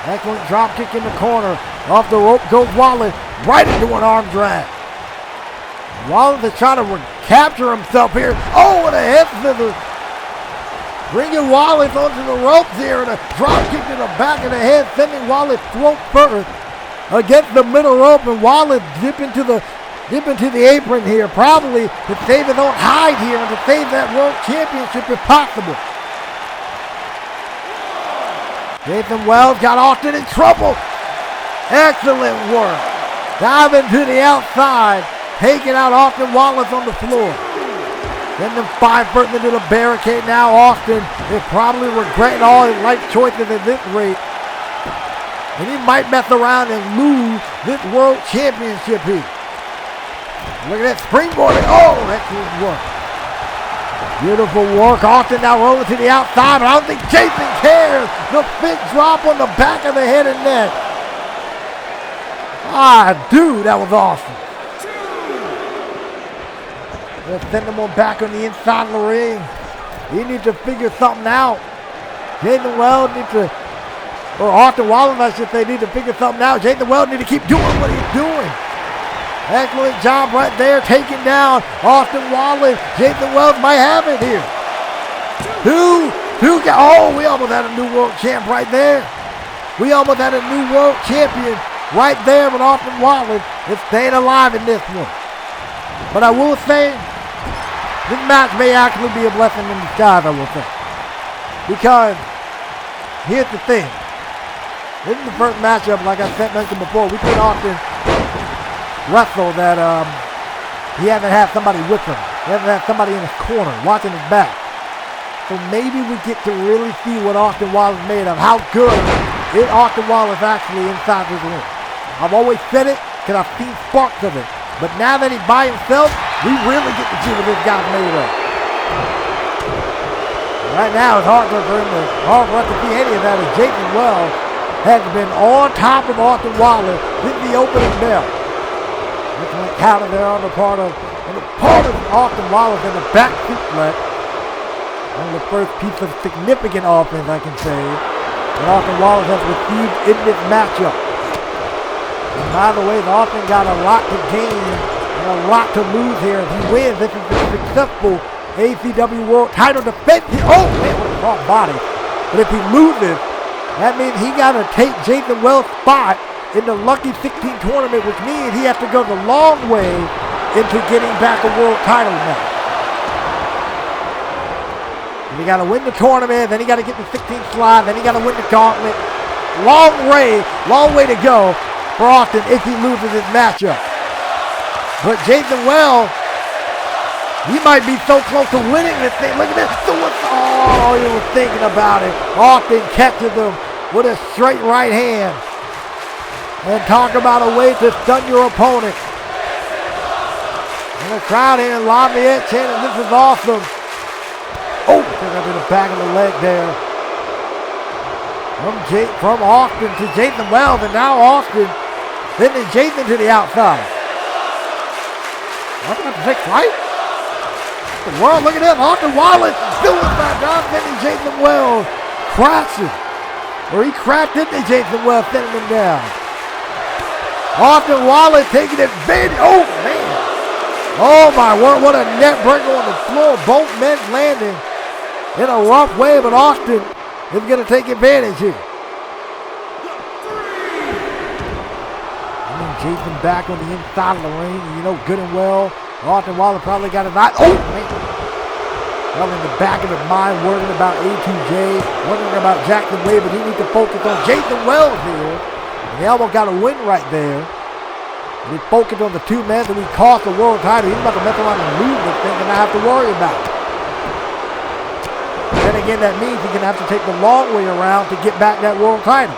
Speaker 2: Excellent drop kick in the corner. Off the rope goes Wallace, right into an arm drag. Wallace is trying to recapture himself here. Oh, and a head scissors. Bringing Wallace onto the ropes here, and a drop kick to the back of the head, sending Wallace throat first against the middle rope, and Wallace dip into the apron here, probably to save his own hide here and to save that World Championship if possible. Jason Wells got Austin in trouble. Excellent work. Diving to the outside, taking out Austin Wallace on the floor. Then the 5-foot into the barricade. Now Austin is probably regretting all his life choices at this rate. And he might mess around and lose this World Championship here. Look at that springboarding. Oh, excellent work. Beautiful work. Austin now rolling to the outside, but I don't think Jason cares. The big drop on the back of the head and neck. Ah, dude, that was awesome. They'll send him on back on the inside of the ring. He needs to figure something out. Jason Wells needs to, or Austin Wallace, I should say, need to figure something out. Jason Wells needs to keep doing what he's doing. Excellent job right there, taking down Austin Wallace. Jason Wells might have it here. Oh, we almost had a new world champ right there. We almost had a new world champion right there, with Austin Wallace is staying alive in this one. But I will say, this match may actually be a blessing in disguise, I will say. Because, here's the thing. This is the first matchup, like I mentioned before. We seen Austin wrestle that he hasn't had somebody with him. He hasn't had somebody in his corner, watching his back. So maybe we get to really see what Austin Wallace is made of. How good is Austin Wallace actually inside this ring. I've always said it, because I've seen sparks of it. But now that he's by himself, we really get to see what this guy's made of. Right now, it's hard for us to see any of that as Jason Wells has been on top of Austin Wallace in the opening bell. This went counter there on the part of Austin Wallace in the back suplex. One of the first piece of significant offense, I can say, that Austin Wallace has received in this matchup. And by the way, Austin got a lot to gain and a lot to lose here. If he wins, this is a successful ACW World Title defense. Oh, man, what a strong body. But if he loses, that means he got to take Jason Wells' spot in the Lucky 16 tournament, which means he has to go the long way into getting back a world title now. He got to win the tournament, then he got to get the 16 slot, then he got to win the gauntlet. Long way to go for Austin if he loses his matchup. But Jason Wells, he might be so close to winning this thing. Look at this. Oh, he was thinking about it. Austin catches him with a straight right hand. And talk about a way to stun your opponent. And the crowd here in Lafayette chanting, this is awesome. Oh, took up to the back of the leg there. From Austin to Jason Wells, and now Austin sending Jason to the outside. Austin got the 6 right? The world, look at this. Austin Wallace suicide dive, sending Jason Wells crashing. Or he crashed into Jason Wells, sending him down. Austin Wallace taking advantage. Oh, man. Oh, my word. What a net breaker on the floor. Both men landing in a rough way, but Austin is going to take advantage here. And then Jason back on the inside of the ring. And you know good and well, Austin Wallace probably got his eye. Oh, man. Well, in the back of his mind, worrying about A2J, wondering about Jackson Wade, but he needs to focus on Jason Wells here. And he almost got a win right there. And he focused on the 2 men that he cost the world title. He's about to mess around and lose this thing and not have to worry about it. Then again, that means he's going to have to take the long way around to get back that world title.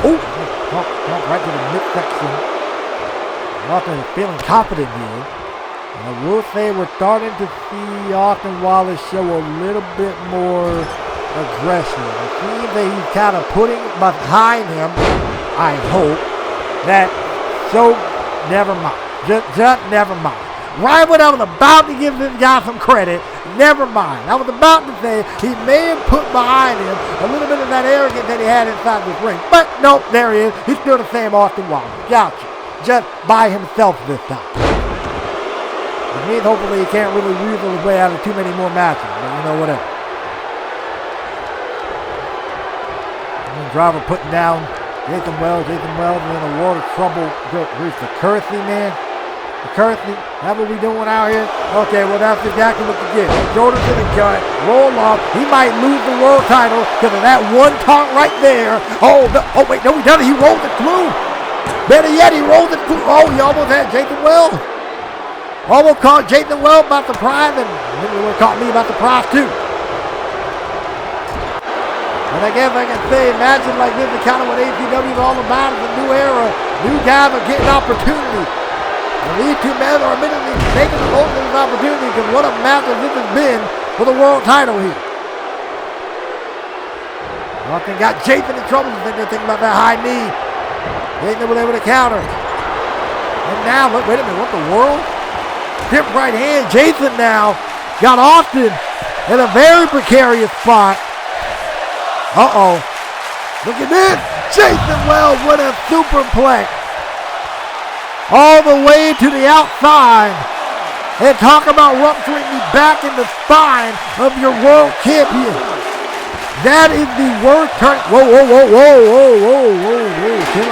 Speaker 2: Oh, right to the midsection. Austin is feeling confident here. And I will say we're starting to see Austin Wallace show a little bit more aggression. It seems that he's kind of putting behind him, I hope, that so never mind. Just never mind. Right when I was about to give this guy some credit, never mind. I was about to say he may have put behind him a little bit of that arrogance that he had inside this ring. But nope, there he is. He's still the same Austin Wallace. Gotcha. Just by himself this time. It means hopefully he can't really weasel his way out of too many more matches. But you know, whatever. And then Driver putting down Jason Wells, and in a world of trouble. Here's the currency, man. The currency, that's what we doing out here? Okay, well, that's exactly what you get. Shoulder to the gut, roll off. He might lose the world title because of that one taunt right there. Oh, no, wait, no, he doesn't. He rolled it through. Better yet, he rolled it through. Oh, he almost had Jason Wells. Almost caught Jason Wells by surprise, and maybe would have caught me by surprise, too. And I guess I can say, imagine like this is kind of what ACW is all about. It's a new era. New guys are getting opportunities. And these 2 men are admittedly taking the most of this opportunity because what a match this has been for the world title here. Austin got Jason in trouble. They're thinking about that high knee. Jason was able to counter. And now, look, wait a minute, what the world? Tip right hand. Jason now got Austin in a very precarious spot. Uh-oh. Look at this. Jason Wells with a superplex. All the way to the outside. And talk about rupturing the back and the spine of your world champion. That is the worst turn. Whoa. Chill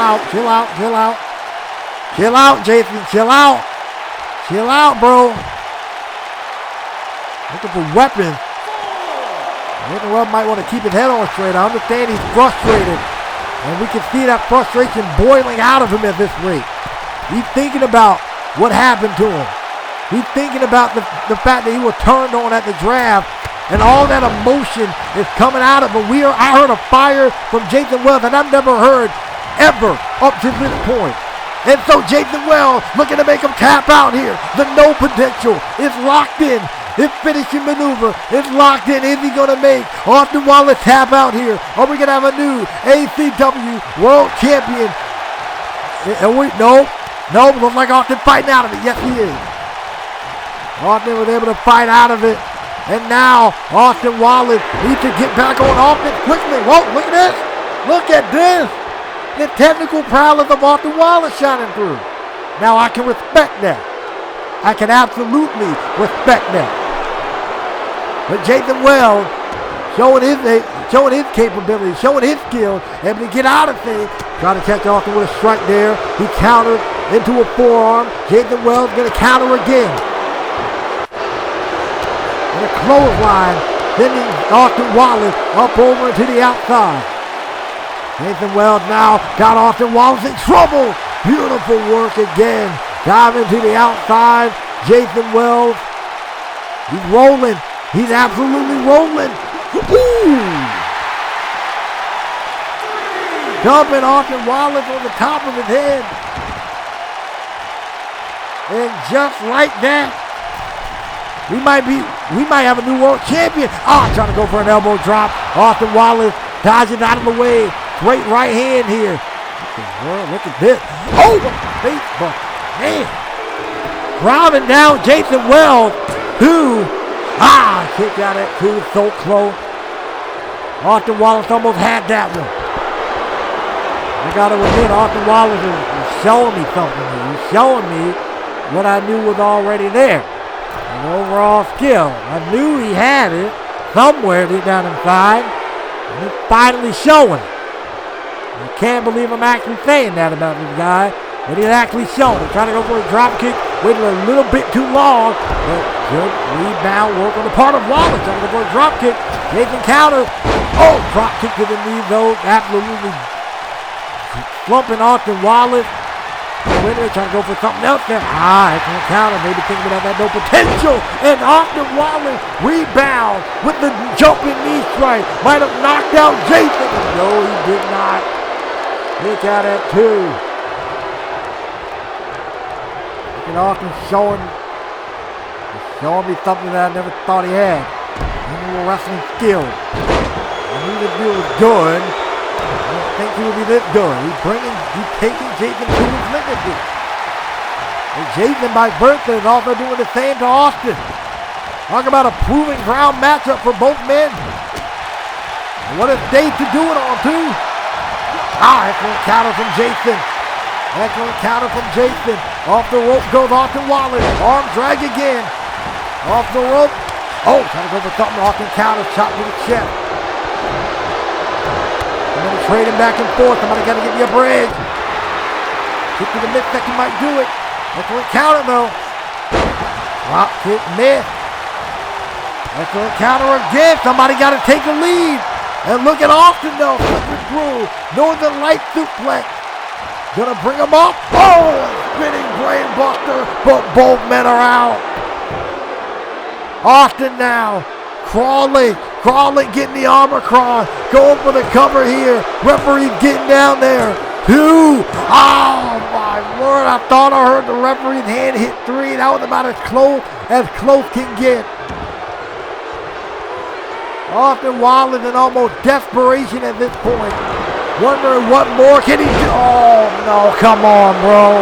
Speaker 2: out, Jason. Chill out, bro. Looking for weapons. Jason Wells might want to keep his head on straight. I understand he's frustrated. And we can see that frustration boiling out of him at this rate. He's thinking about what happened to him. He's thinking about the fact that he was turned on at the draft. And all that emotion is coming out of him. I heard a fire from Jason Wells that I've never heard ever up to this point. And so Jason Wells looking to make him tap out here. The no potential is locked in. His finishing maneuver is locked in. Is he going to make Austin Wallace tap out here? Are we going to have a new ACW World Champion? No, looks like Austin fighting out of it. Yes, he is. Austin was able to fight out of it. And now Austin Wallace needs to get back on offense quickly. Whoa, look at this. Look at this. The technical prowess of Austin Wallace shining through. Now I can respect that. I can absolutely respect that. But Jason Wells showing his capabilities, showing his skills, able to get out of things. Trying to catch Austin with a strike there. He countered into a forearm. Jason Wells going to counter again. And a clothesline, sending Austin Wallace up over to the outside. Jason Wells now got Austin Wallace in trouble. Beautiful work again. Diving to the outside. Jason Wells. He's rolling. He's absolutely rolling. Ooh. Dumping Austin Wallace on the top of his head. And just like that, we might have a new world champion. Trying to go for an elbow drop. Austin Wallace dodging out of the way. Great right hand here. Look at this. Oh, Facebook. Man. Driving down Jason Wells, who, kicked out at two, so close. Austin Wallace almost had that one. I got to admit, Austin Wallace is showing me something here. He's showing me what I knew was already there. An overall skill. I knew he had it somewhere deep down inside. And he's finally showing it. I can't believe I'm actually saying that about this guy. But he's actually showing it. Trying to go for a drop kick. Waited a little bit too long. But good rebound work on the part of Wallace. Trying to go for a drop kick. Jason counter. Oh, drop kick to the knee though. Absolutely slumping Austin Wallace. Winner trying to go for something else there. Excellent counter. Maybe thinking about that no potential. And Austin Wallace rebound with the jumping knee strike. Might have knocked out Jason. No, he did not. Look out at two. And Austin showing me something that I never thought he had. Little wrestling skill. I knew this deal was good. I didn't think he would be this good. He's taking Jason to his limit here. And Jason, by virtue, is also doing the same to Austin. Talk about a proving ground matchup for both men. And what a day to do it on, too. Excellent counter from Jason. Excellent counter from Jason. Off the rope goes Austin Wallace. Arm drag again. Off the rope. Trying to go for something. Austin counter. Shot to the chest. And then trading back and forth. Somebody got to get the upper edge. Kick to the midsection might do it. Excellent counter though. Drop kick miss. Excellent counter again. Somebody got to take the lead. And look at Austin though. Flipping through. Northern Light suplex. Gonna bring him up. Spinning brain buster. But both men are out. Austin now. Crawling, getting the arm across. Going for the cover here. Referee's getting down there. Two. Oh my word. I thought I heard the referee's hand hit three. That was about as close can get. Austin Wallace in almost desperation at this point. Wondering what more can he do? Oh, no, come on, bro.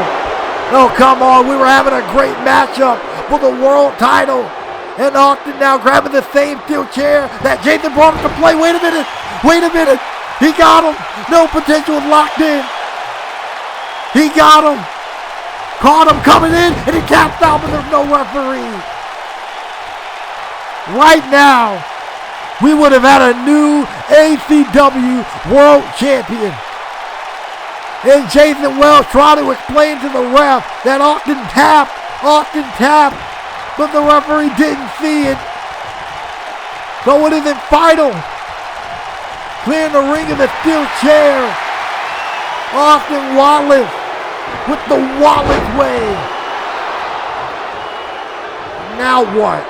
Speaker 2: No, come on. We were having a great matchup for the world title. And Austin now grabbing the same steel chair that Jason brought him to play. Wait a minute. He got him. No potential is locked in. He got him. Caught him coming in, and he tapped out, but there's no referee. Right now, we would have had a new ACW World Champion. And Jason Wells trying to explain to the ref that Austin tapped, but the referee didn't see it. So it isn't final. Clearing the ring of the steel chair. Austin Wallace with the Wallace way. Now what?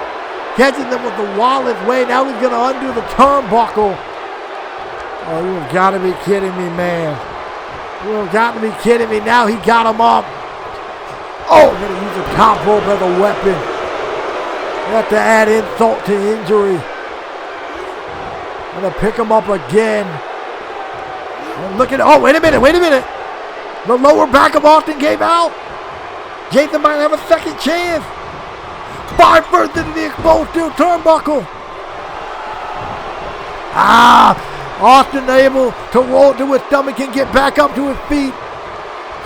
Speaker 2: Catching them with the Wallace way. Now he's going to undo the turnbuckle. Oh, you have got to be kidding me, man. You have got to be kidding me. Now he got him up. Going to use the top rope as a weapon. have to add insult to injury. Gonna pick him up again. And look at, oh, wait a minute. The lower back of Austin gave out. Jason might have a second chance. 5 first into the exposed steel turnbuckle. Austin able to roll to his stomach and get back up to his feet.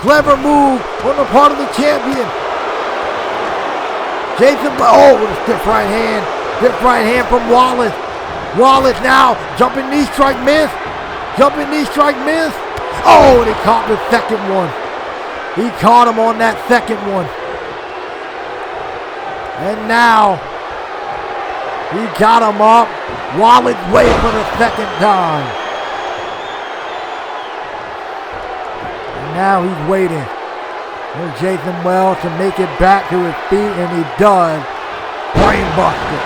Speaker 2: Clever move on the part of the champion. Jason, oh, with a stiff right hand. Stiff right hand from Wallace. Wallace now, jumping knee strike miss. Jumping knee strike miss. Oh, and he caught the second one. He caught him on that second one. And now, he got him up. Wallace waiting for the second time. And now he's waiting for Jason Wells to make it back to his feet, and he does. Brainbuster.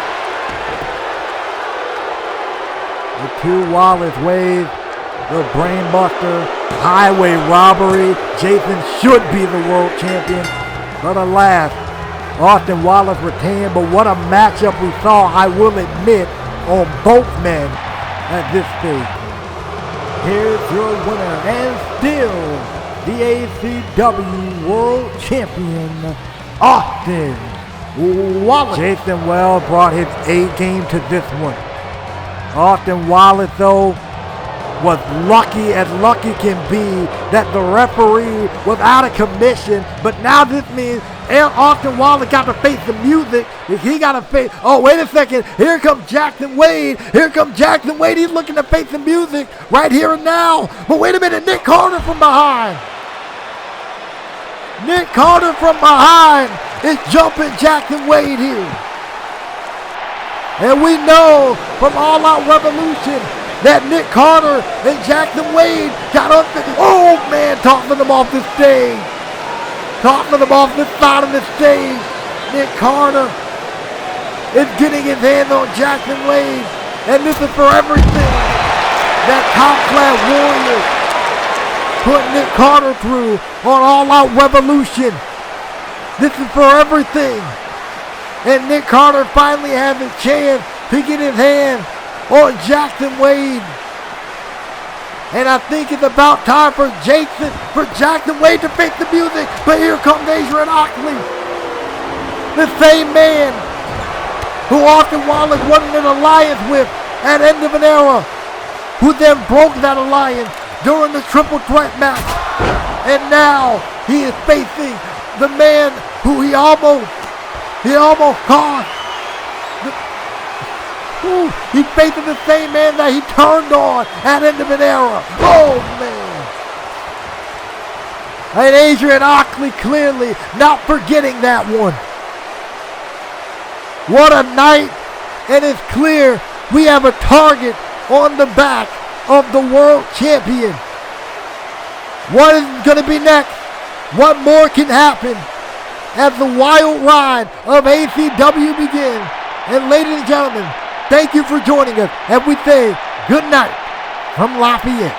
Speaker 2: The two Wallace waves. The Brainbuster, highway robbery. Jason should be the world champion. But alas, Austin Wallace retained. But what a matchup we saw, I will admit, on both men at this stage. Here's your winner and still the ACW World Champion, Austin Wallace. Jason Wells brought his A game to this one. Austin Wallace, though, was lucky as lucky can be that the referee was out of commission. But now this means Austin Wallace got to face the music. He got to face, oh, wait a second. Here comes Jackson Wade. Here comes Jackson Wade. He's looking to face the music right here and now. But wait a minute, Nick Carter from behind. Nick Carter from behind is jumping Jackson Wade here. And we know from All Out Revolution that Nick Carter and Jackson Wade got up. Oh man, tossing them off the stage. Tossing them off the side of the stage. Nick Carter is getting his hands on Jackson Wade. And this is for everything that Top Class Warriors put Nick Carter through on All Out Revolution. This is for everything. And Nick Carter finally has a chance to get his hand on Jackson Wade. And I think it's about time for Jackson Wade to face the music. But here comes Adrian Oxley. The same man who Austin Wallace wasn't in an alliance with at end of an era. Who then broke that alliance during the triple threat match. And now he is facing the man who he almost caught. He's facing the same man that he turned on at end of an era. Oh, man. And Adrian Oxley clearly not forgetting that one. What a night. And it's clear we have a target on the back of the world champion. What is going to be next? What more can happen as the wild ride of ACW begins? And ladies and gentlemen, thank you for joining us, and we say good night from Lafayette.